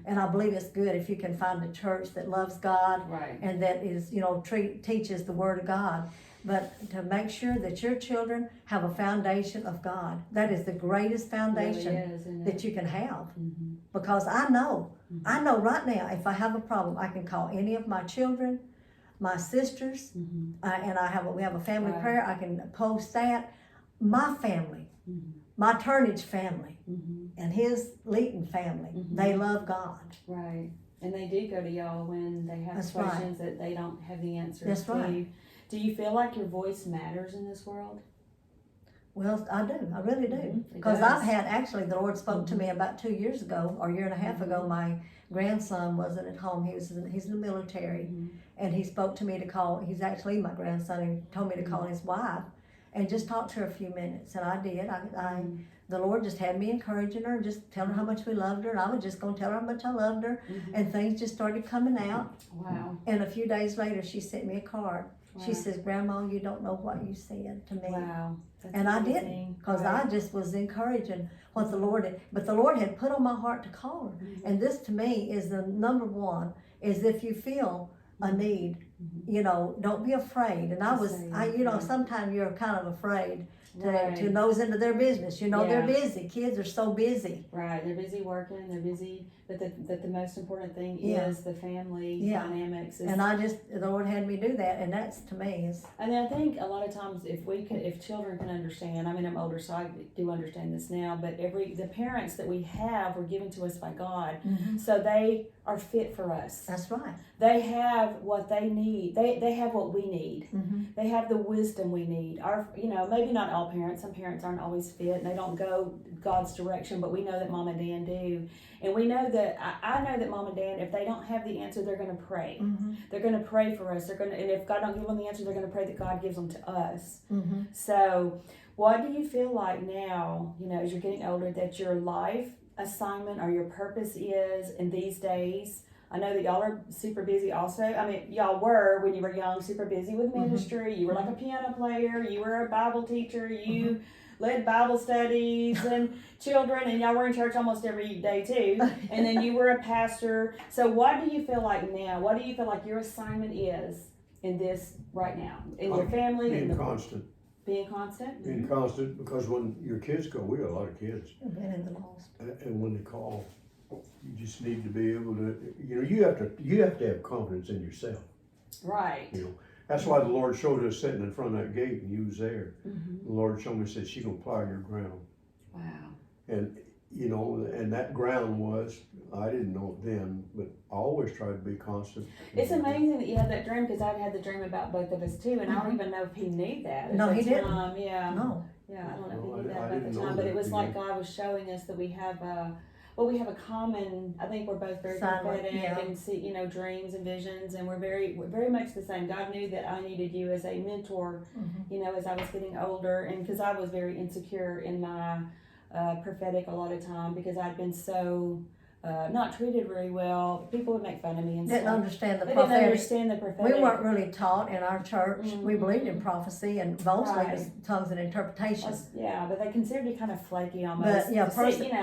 Speaker 3: and I believe it's good if you can find a church that loves God,
Speaker 1: Right.
Speaker 3: and that is, teaches the Word of God. But to make sure that your children have a foundation of God. That is the greatest foundation
Speaker 1: Really is, isn't it?
Speaker 3: that you can have. Because I know right now, if I have a problem, I can call any of my children, my sisters, and we have a family
Speaker 1: Right.
Speaker 3: prayer. I can post that. My family, my Turnage family, and his Leeton family, they love God.
Speaker 1: Right. And they do go to y'all when they have
Speaker 3: That's
Speaker 1: questions that they don't have the answers
Speaker 3: That's
Speaker 1: to.
Speaker 3: right.
Speaker 1: Do you feel like your voice matters in this world?
Speaker 3: Well, I do. I really do.
Speaker 1: It
Speaker 3: Because
Speaker 1: does.
Speaker 3: I've had, actually, the Lord spoke to me about 2 years ago, or a year and a half ago. My grandson wasn't at home. He's in the military. And he spoke to me to call, he's actually my grandson, and he told me to call his wife and just talk to her a few minutes. And I did. The Lord just had me encouraging her, just telling her how much we loved her. And I was just going to tell her how much I loved her. And things just started coming out.
Speaker 1: Wow.
Speaker 3: And a few days later, she sent me a card.
Speaker 1: Wow.
Speaker 3: She says, Grandma, you don't know what you said to me.
Speaker 1: Wow. That's
Speaker 3: And I
Speaker 1: amazing.
Speaker 3: didn't, because
Speaker 1: Right.
Speaker 3: I just was encouraging what the Lord had, but the Lord had put on my heart to call her. And this to me is the number one, is if you feel a need, don't be afraid. And sometimes you're kind of afraid to nose into their business. They're busy. Kids are so busy.
Speaker 1: Right, they're busy working, they're busy, but the most important thing
Speaker 3: Yeah.
Speaker 1: is the family
Speaker 3: Yeah.
Speaker 1: dynamics.
Speaker 3: And the Lord had me do that, and that's to me is.
Speaker 1: And I think a lot of times if children can understand, I mean, I'm older, so I do understand this now, but the parents that we have were given to us by God, so they are fit for us.
Speaker 3: That's right.
Speaker 1: They have what they need need, they have what we need.
Speaker 3: Mm-hmm.
Speaker 1: They have the wisdom we need. Maybe not all parents. Some parents aren't always fit and they don't go God's direction, but we know that Mom and Dan do. And we know that, I know that Mom and Dan, if they don't have the answer, they're going to pray.
Speaker 3: Mm-hmm.
Speaker 1: They're going to pray for us. And if God don't give them the answer, they're going to pray that God gives them to us.
Speaker 3: Mm-hmm.
Speaker 1: So what do you feel like now, as you're getting older, that your life assignment or your purpose is in these days? I know that y'all are super busy also. I mean, y'all were, when you were young, super busy with ministry. You were like a piano player. You were a Bible teacher. You led Bible studies and children, and y'all were in church almost every day too. And then you were a pastor. So what do you feel like now? What do you feel like your assignment is in this right now? In your family?
Speaker 2: Being constant.
Speaker 1: Being constant?
Speaker 2: Being constant, because when your kids go, we got a lot of kids.
Speaker 3: Been in the lost.
Speaker 2: And when they call, you just need to be able to, you have to have confidence in yourself.
Speaker 1: Right.
Speaker 2: That's why the Lord showed us sitting in front of that gate and you was there.
Speaker 1: Mm-hmm.
Speaker 2: The Lord showed me, said, she's gonna plow your ground.
Speaker 1: Wow.
Speaker 2: And, and that ground was, I didn't know it then, but I always tried to be constant.
Speaker 1: It's amazing that you had that dream, because I'd had the dream about both of us too, and I don't even know if he knew that.
Speaker 3: No,
Speaker 1: at
Speaker 3: he
Speaker 1: the
Speaker 3: didn't.
Speaker 1: time. Yeah.
Speaker 3: No.
Speaker 1: Yeah, I don't know
Speaker 2: No,
Speaker 1: if he knew
Speaker 2: I
Speaker 1: that about
Speaker 2: didn't
Speaker 1: the
Speaker 2: know
Speaker 1: time, but
Speaker 2: that,
Speaker 1: it was
Speaker 2: you
Speaker 1: like
Speaker 2: know.
Speaker 1: God was showing us that we have we have a common, I think we're both very
Speaker 3: Silent,
Speaker 1: prophetic
Speaker 3: yeah.
Speaker 1: and see, dreams and visions, and we're very much the same. God knew that I needed you as a mentor,
Speaker 3: Mm-hmm.
Speaker 1: as I was getting older, and because I was very insecure in my prophetic a lot of time, because I'd been so not treated very well. People would make fun of me and
Speaker 3: Didn't
Speaker 1: stuff.
Speaker 3: understand the
Speaker 1: They didn't
Speaker 3: prophetic.
Speaker 1: understand the prophetic.
Speaker 3: We weren't really taught in our church. We
Speaker 1: Mhm.
Speaker 3: believed in prophecy and mostly
Speaker 1: Right.
Speaker 3: it was tongues and interpretation.
Speaker 1: Yeah, but they considered you kind of flaky almost.
Speaker 3: But, yeah,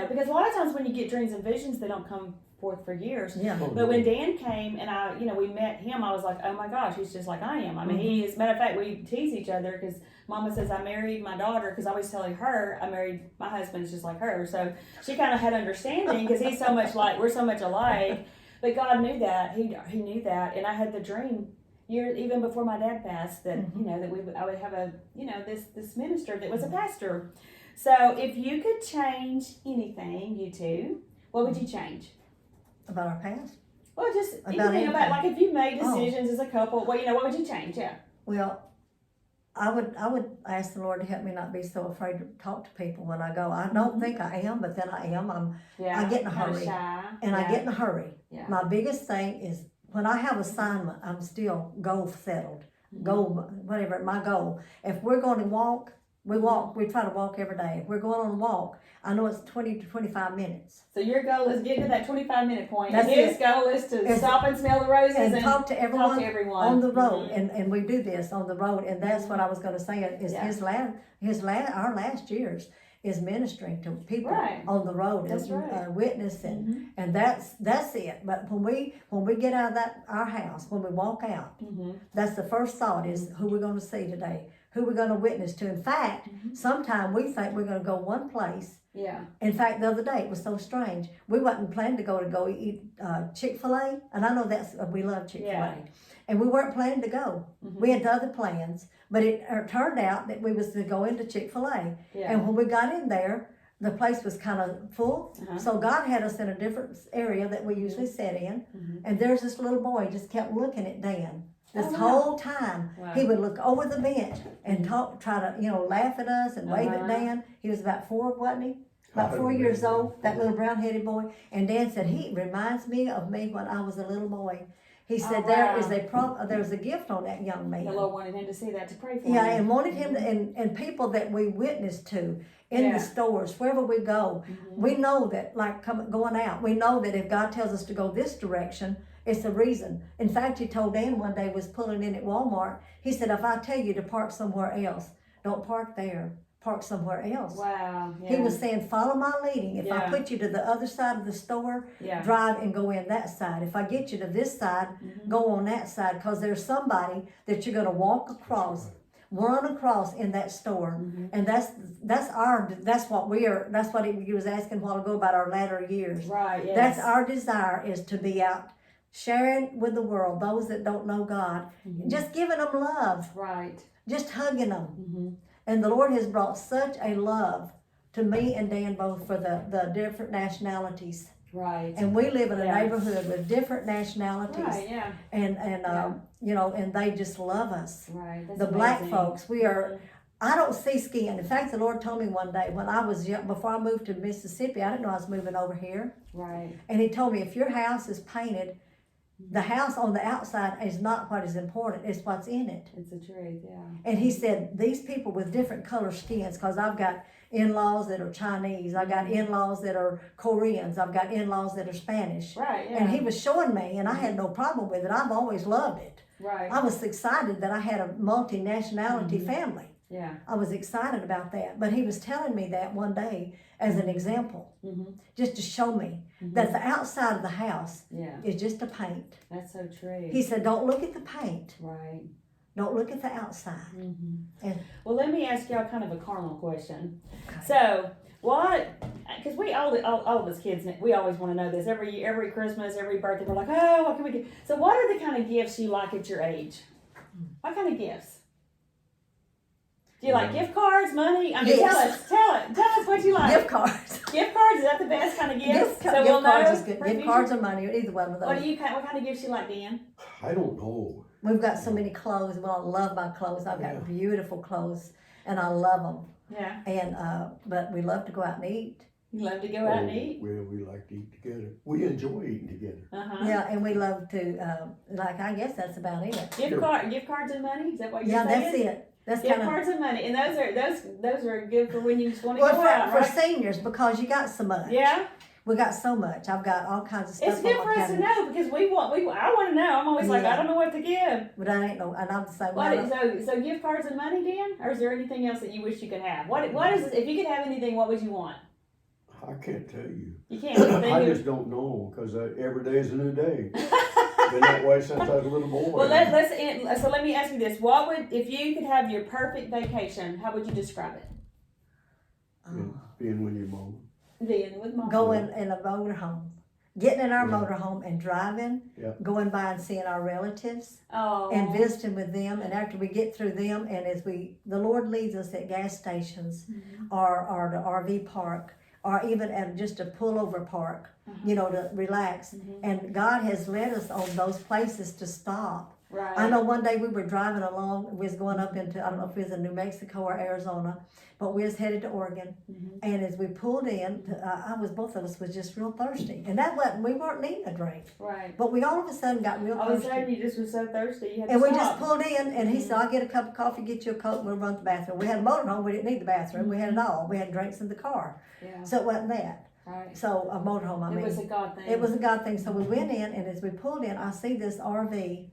Speaker 1: Because a lot of times when you get dreams and visions, they don't come forth for years.
Speaker 3: Yeah.
Speaker 1: But when Dan came and we met him, I was like, oh my gosh, he's just like I am. I mean, he is. Matter of fact, we tease each other because Mama says I married my daughter, because I was telling her I married my husband is just like her. So she kind of had understanding, because he's so much like, we're so much alike. But God knew that. He knew that, and I had the dream even before my dad passed that I would have a this minister that was a pastor. So if you could change anything, you two, what would you change?
Speaker 3: About our past?
Speaker 1: Well, just
Speaker 3: About
Speaker 1: anything about,
Speaker 3: anything.
Speaker 1: like, if you made decisions as a couple, well, what would you change? Yeah.
Speaker 3: Well, I would ask the Lord to help me not be so afraid to talk to people when I go. I don't think I am, but then I am.
Speaker 1: Yeah.
Speaker 3: I get in a
Speaker 1: kinda
Speaker 3: hurry.
Speaker 1: Shy.
Speaker 3: And I get in a hurry.
Speaker 1: Yeah.
Speaker 3: My biggest thing is when I have assignment, I'm still goal settled. Goal, whatever, my goal. If we're going to walk, we walk. We try to walk every day. If we're going on a walk, I know it's 20 to 25 minutes.
Speaker 1: So your goal is getting to that 25-minute point.
Speaker 3: That's
Speaker 1: and his
Speaker 3: it.
Speaker 1: goal is to stop and smell the roses
Speaker 3: And talk to everyone, on the road. And we do this on the road. And that's what I was going to say is our last years is ministering to people on the road.
Speaker 1: That's right.
Speaker 3: Witnessing. And that's it. But when we get out of our house, when we walk out, that's the first thought is who we're going to see today, who we're going to witness to. In fact, sometimes we think we're going to go one place.
Speaker 1: Yeah.
Speaker 3: In fact, the other day it was so strange. We wasn't planning to go eat Chick-fil-A, and I know we love Chick-fil-A.
Speaker 1: Yeah.
Speaker 3: And we weren't planning to go. We had other plans, but it turned out that we was to go into Chick-fil-A.
Speaker 1: Yeah.
Speaker 3: And when we got in there, the place was kind of full. So God had us in a different area that we usually sit in. And there's this little boy just kept looking at Dan. This whole time, he would look over the bench and try to, laugh at us and wave at Dan. He was about 4, wasn't he? About 4 years old, that little brown-headed boy. And Dan said, he reminds me of me when I was a little boy. He said there's a gift on that young man.
Speaker 1: The Lord wanted him to see that, to pray for
Speaker 3: Yeah,
Speaker 1: him.
Speaker 3: and wanted him to, and people that we witness to in the stores, wherever we go, we know that, like going out, we know that if God tells us to go this direction, it's a reason. In fact, he told Dan one day, was pulling in at Walmart, he said, if I tell you to park somewhere else, don't park there. Park somewhere else.
Speaker 1: Wow. Yeah.
Speaker 3: He was saying, follow my leading. If I put you to the other side of the store, drive and go in that side. If I get you to this side, go on that side, because there's somebody that you're going to walk across, run across in that store. And that's what he was asking a while ago about our latter years.
Speaker 1: Right. Yes.
Speaker 3: That's our desire, is to be out sharing with the world, those that don't know God, just giving them love.
Speaker 1: Right.
Speaker 3: Just hugging them. And the Lord has brought such a love to me and Dan both for the different nationalities.
Speaker 1: Right.
Speaker 3: And we live in a
Speaker 1: Yeah.
Speaker 3: neighborhood with different nationalities.
Speaker 1: Right, yeah.
Speaker 3: And
Speaker 1: Yeah.
Speaker 3: you know, and they just love us.
Speaker 1: Right. That's
Speaker 3: The black
Speaker 1: amazing.
Speaker 3: folks, we are, I don't see skin. In fact, the Lord told me one day when I was young, before I moved to Mississippi, I didn't know I was moving over here.
Speaker 1: Right.
Speaker 3: And He told me, if your house is painted, the house on the outside is not what is important, it's what's in it.
Speaker 1: It's the truth, yeah.
Speaker 3: And He said, these people with different color skins, because I've got in-laws that are Chinese, I've got in-laws that are Koreans, I've got in-laws that are Spanish.
Speaker 1: Right, yeah.
Speaker 3: And He was showing me, and I had no problem with it. I've always loved it.
Speaker 1: Right.
Speaker 3: I was excited that I had a multinationality family.
Speaker 1: Yeah.
Speaker 3: I was excited about that. But He was telling me that one day as an example, just to show me that the outside of the house
Speaker 1: Yeah.
Speaker 3: is just a paint.
Speaker 1: That's so true.
Speaker 3: He said, don't look at the paint.
Speaker 1: Right.
Speaker 3: Don't look at the outside. And
Speaker 1: Well, let me ask y'all kind of a carnal question. So, what? Because we all of us kids, we always want to know this every Christmas, every birthday. We're like, oh, what can we get? So, what are the kind of gifts you like at your age? What kind of gifts? Do you like gift cards, money? I mean,
Speaker 3: Yes.
Speaker 1: tell us what you like.
Speaker 3: gift cards.
Speaker 1: Gift cards, is that the best kind of gift?
Speaker 3: Gift
Speaker 1: we'll
Speaker 3: cards
Speaker 1: know
Speaker 3: is good.
Speaker 1: for
Speaker 3: Gift
Speaker 1: future?
Speaker 3: cards or money, either one of those.
Speaker 1: What kind of gifts you like, Dan?
Speaker 2: I don't know.
Speaker 3: We've got so many clothes. Well, I love my clothes. I've got
Speaker 2: Yeah.
Speaker 3: beautiful clothes, and I love them.
Speaker 1: Yeah.
Speaker 3: And but we love to go out and eat.
Speaker 1: You love to go out and eat?
Speaker 2: Well, we like to eat together. We enjoy eating together.
Speaker 3: Yeah, and we love to like. I guess that's about it.
Speaker 1: Gift cards and money? Is that what you're
Speaker 3: Yeah,
Speaker 1: saying?
Speaker 3: that's it. That's
Speaker 1: Gift
Speaker 3: kind of
Speaker 1: cards and money, and those are good for when you just want to
Speaker 3: well
Speaker 1: go out,
Speaker 3: for
Speaker 1: right?
Speaker 3: seniors because you got so much.
Speaker 1: Yeah,
Speaker 3: We got so much. I've got all kinds of stuff.
Speaker 1: it's good
Speaker 3: on
Speaker 1: for
Speaker 3: my
Speaker 1: us to
Speaker 3: cabinet.
Speaker 1: know because I want to know. I'm always like,
Speaker 3: Yeah.
Speaker 1: I don't know what to give.
Speaker 3: But I ain't no, and I'm the same
Speaker 1: What?
Speaker 3: way.
Speaker 1: So gift cards and money, Dan, or is there anything else that you wish you could have? What is it? If you could have anything, what would you want?
Speaker 2: I can't tell you.
Speaker 1: You can't think
Speaker 2: I
Speaker 1: of.
Speaker 2: just don't know because every day is a new day. Been that way since I was a little boy.
Speaker 1: Well, so let me ask you this: what would if you could have your perfect vacation? How would you describe it?
Speaker 2: Being with your mom.
Speaker 1: Being with mom.
Speaker 3: Going in a motorhome, getting in our motorhome and driving,
Speaker 2: Yeah.
Speaker 3: going by and seeing our relatives
Speaker 1: Oh.
Speaker 3: and visiting with them. And after we get through them, and as the Lord leads us at gas stations or the RV park or even at just a pullover park, to relax. And God has led us on those places to stop.
Speaker 1: Right.
Speaker 3: I know one day we were driving along, we was going up into, I don't know if it was in New Mexico or Arizona, but we was headed to Oregon. And as we pulled in, both of us was just real thirsty. And we weren't needing a drink.
Speaker 1: Right.
Speaker 3: But we all of a sudden got real
Speaker 1: All of a
Speaker 3: thirsty.
Speaker 1: sudden, you just were so thirsty, you had to
Speaker 3: And we
Speaker 1: stop.
Speaker 3: just pulled in, and he said, I'll get a cup of coffee, get you a Coke, and we'll run to the bathroom. We had a motorhome, we didn't need the bathroom, we had it all. We had drinks in the car.
Speaker 1: Yeah.
Speaker 3: So it wasn't that.
Speaker 1: Right.
Speaker 3: So a motorhome, I mean.
Speaker 1: It was a God thing.
Speaker 3: It was a God thing. So we went in, and as we pulled in, I see this RV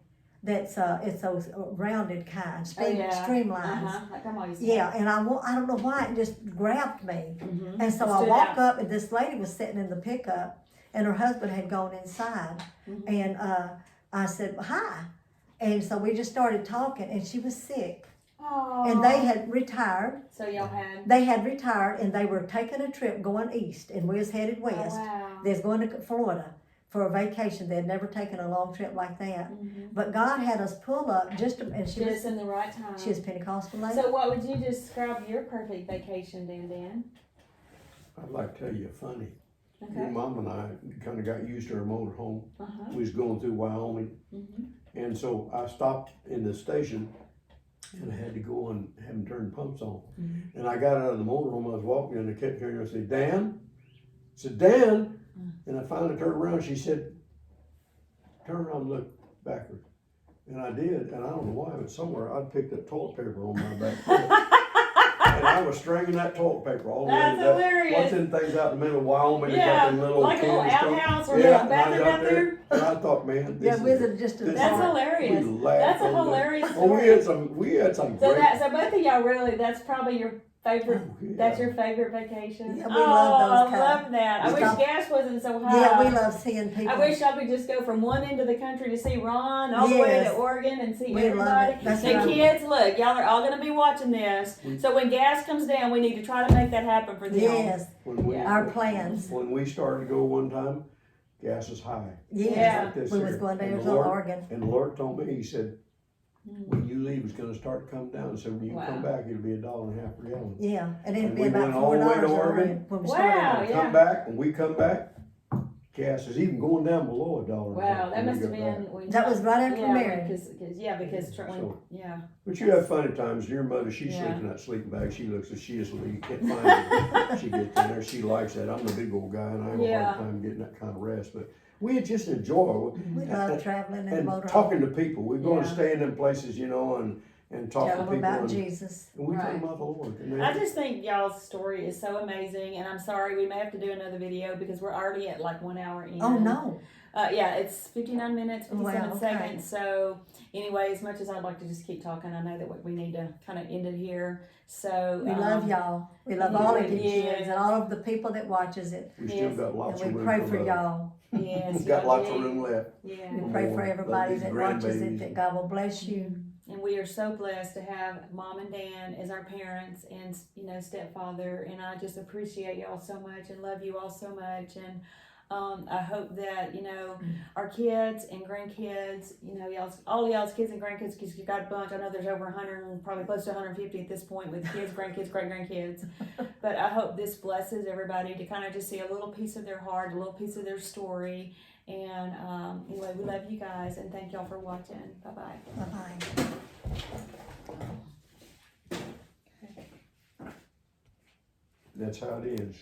Speaker 3: that's it's those rounded kind, streamlines.
Speaker 1: Like I'm always
Speaker 3: Yeah, and I don't know why it just grabbed me. And so
Speaker 1: It
Speaker 3: I
Speaker 1: stood
Speaker 3: walk
Speaker 1: out.
Speaker 3: up, and this lady was sitting in the pickup, and her husband had gone inside, and I said hi, and so we just started talking, and she was sick,
Speaker 1: Oh.
Speaker 3: and they had retired.
Speaker 1: So y'all had.
Speaker 3: They had retired, and they were taking a trip going east, and we was headed
Speaker 1: Oh,
Speaker 3: west.
Speaker 1: wow.
Speaker 3: They was going to Florida for a vacation. They had never taken a long trip like that. But God had us pull up and she was
Speaker 1: in the right time.
Speaker 3: she was Pentecostal lady.
Speaker 1: So what would you describe your perfect vacation, Dan?
Speaker 2: I'd like to tell you funny.
Speaker 1: Okay.
Speaker 2: Your mom and I kind of got used to our motorhome. We was going through Wyoming. And so I stopped in the station and I had to go and have them turn pumps on. And I got out of the motorhome, I was walking and I kept hearing her say, Dan? I said, Dan? And I finally turned around, she said, turn around and look backwards. And I did, and I don't know why, but somewhere I'd picked up toilet paper on my back foot. And I was stringing that toilet paper all the way
Speaker 1: That's
Speaker 2: to that.
Speaker 1: hilarious.
Speaker 2: What's in things out in the middle of Wyoming? They
Speaker 1: Yeah,
Speaker 2: got them little
Speaker 1: like a little
Speaker 2: cans and
Speaker 1: outhouse
Speaker 2: stuff.
Speaker 1: or a
Speaker 2: Yeah, and I
Speaker 1: bathroom
Speaker 2: got
Speaker 1: out there.
Speaker 2: And I thought, man,
Speaker 3: yeah,
Speaker 2: this
Speaker 3: we
Speaker 2: is
Speaker 3: was just a
Speaker 2: this
Speaker 1: That's
Speaker 2: is-
Speaker 1: hilarious.
Speaker 2: We laughed
Speaker 1: That's a
Speaker 2: on that.
Speaker 1: hilarious
Speaker 2: Oh,
Speaker 1: story.
Speaker 2: we had some
Speaker 1: So
Speaker 2: great.
Speaker 1: so both of y'all really, that's probably your favorite.
Speaker 2: Oh, yeah.
Speaker 1: That's your favorite vacation.
Speaker 3: Yeah, we love those
Speaker 1: I
Speaker 3: kind.
Speaker 1: love that. I
Speaker 3: We
Speaker 1: wish
Speaker 3: stop-
Speaker 1: gas wasn't so high.
Speaker 3: Yeah, we love seeing people.
Speaker 1: I wish I could just go from one end of the country to see Ron, all the way to
Speaker 3: Yes.
Speaker 1: Oregon and see
Speaker 3: We love
Speaker 1: everybody.
Speaker 3: it. That's
Speaker 1: And
Speaker 3: right.
Speaker 1: kids, look, y'all are all going to be watching this. So when gas comes down, we need to try to make that happen for them.
Speaker 3: Yes,
Speaker 2: When we,
Speaker 3: our plans.
Speaker 2: When we started to go one time, gas was high.
Speaker 3: Yes.
Speaker 1: Yeah.
Speaker 2: Like this
Speaker 3: We was
Speaker 2: here.
Speaker 3: going to
Speaker 2: And the
Speaker 3: Arizona,
Speaker 2: Lord-
Speaker 3: Oregon.
Speaker 2: And the Lord told me, He said, when you leave, it's going to start to come down. So when you
Speaker 1: Wow.
Speaker 2: come back, it'll be $1.50 per gallon.
Speaker 3: Yeah, and it'd
Speaker 2: And
Speaker 3: be
Speaker 2: we
Speaker 3: about
Speaker 2: went all the way
Speaker 3: $4
Speaker 2: to Oregon.
Speaker 3: when we
Speaker 1: Wow.
Speaker 3: started.
Speaker 1: Oh, yeah.
Speaker 2: Come back, when we come back, gas is even going down below $1.
Speaker 1: Wow, that
Speaker 2: when we
Speaker 1: must have
Speaker 2: got
Speaker 1: been.
Speaker 2: back.
Speaker 1: When
Speaker 3: That was right after
Speaker 1: yeah,
Speaker 3: Mary.
Speaker 1: Because
Speaker 2: So-
Speaker 1: yeah.
Speaker 2: But you have funny times. Your mother, she
Speaker 1: Yeah.
Speaker 2: sleeps in that sleeping bag. She looks as she is, you can't find her. She gets in there. She likes that. I'm the big old guy, and I have a
Speaker 1: Yeah.
Speaker 2: hard time getting that kind of rest. But we just enjoy
Speaker 3: We love traveling in the
Speaker 2: and
Speaker 3: motorhome.
Speaker 2: talking to people. We go and
Speaker 1: Yeah.
Speaker 2: stay in them places, you know, and talk
Speaker 3: Tell
Speaker 2: to
Speaker 3: them
Speaker 2: people.
Speaker 3: about
Speaker 2: And,
Speaker 3: Jesus.
Speaker 2: and we
Speaker 1: Right.
Speaker 2: talk about the Lord. And
Speaker 1: I just think y'all's story is so amazing, and I'm sorry we may have to do another video because we're already at like 1 hour in.
Speaker 3: Oh, no.
Speaker 1: Yeah, it's 59 minutes, 57
Speaker 3: Wow, okay.
Speaker 1: seconds. So, anyway, as much as I'd like to just keep talking, I know that we need to kind of end it here. So
Speaker 3: We love y'all. We love all of you
Speaker 1: Yeah.
Speaker 3: kids and all of the people that watches it.
Speaker 2: we still
Speaker 1: Yes.
Speaker 2: got lots
Speaker 3: And
Speaker 2: of
Speaker 3: we
Speaker 2: room
Speaker 3: pray
Speaker 2: for
Speaker 3: for
Speaker 2: love.
Speaker 3: y'all.
Speaker 1: Yes,
Speaker 2: We've got
Speaker 1: y'all
Speaker 2: lots of
Speaker 1: do.
Speaker 2: room left.
Speaker 1: Yeah.
Speaker 3: We
Speaker 2: Come
Speaker 3: pray
Speaker 2: on,
Speaker 3: for
Speaker 2: love
Speaker 3: everybody
Speaker 2: these
Speaker 3: that watches
Speaker 2: grandbabies.
Speaker 3: it, that God will bless you.
Speaker 1: And we are so blessed to have Mom and Dan as our parents and, you know, stepfather. And I just appreciate y'all so much and love you all so much. And I hope that, you know, our kids and grandkids, you know, all y'all's kids and grandkids, because you got a bunch. I know there's over 100 and probably close to 150 at this point with kids, grandkids, great-grandkids. But I hope this blesses everybody to kind of just see a little piece of their heart, a little piece of their story. And anyway, we love you guys and thank y'all for watching. Bye-bye.
Speaker 3: Bye-bye.
Speaker 2: That's how it is.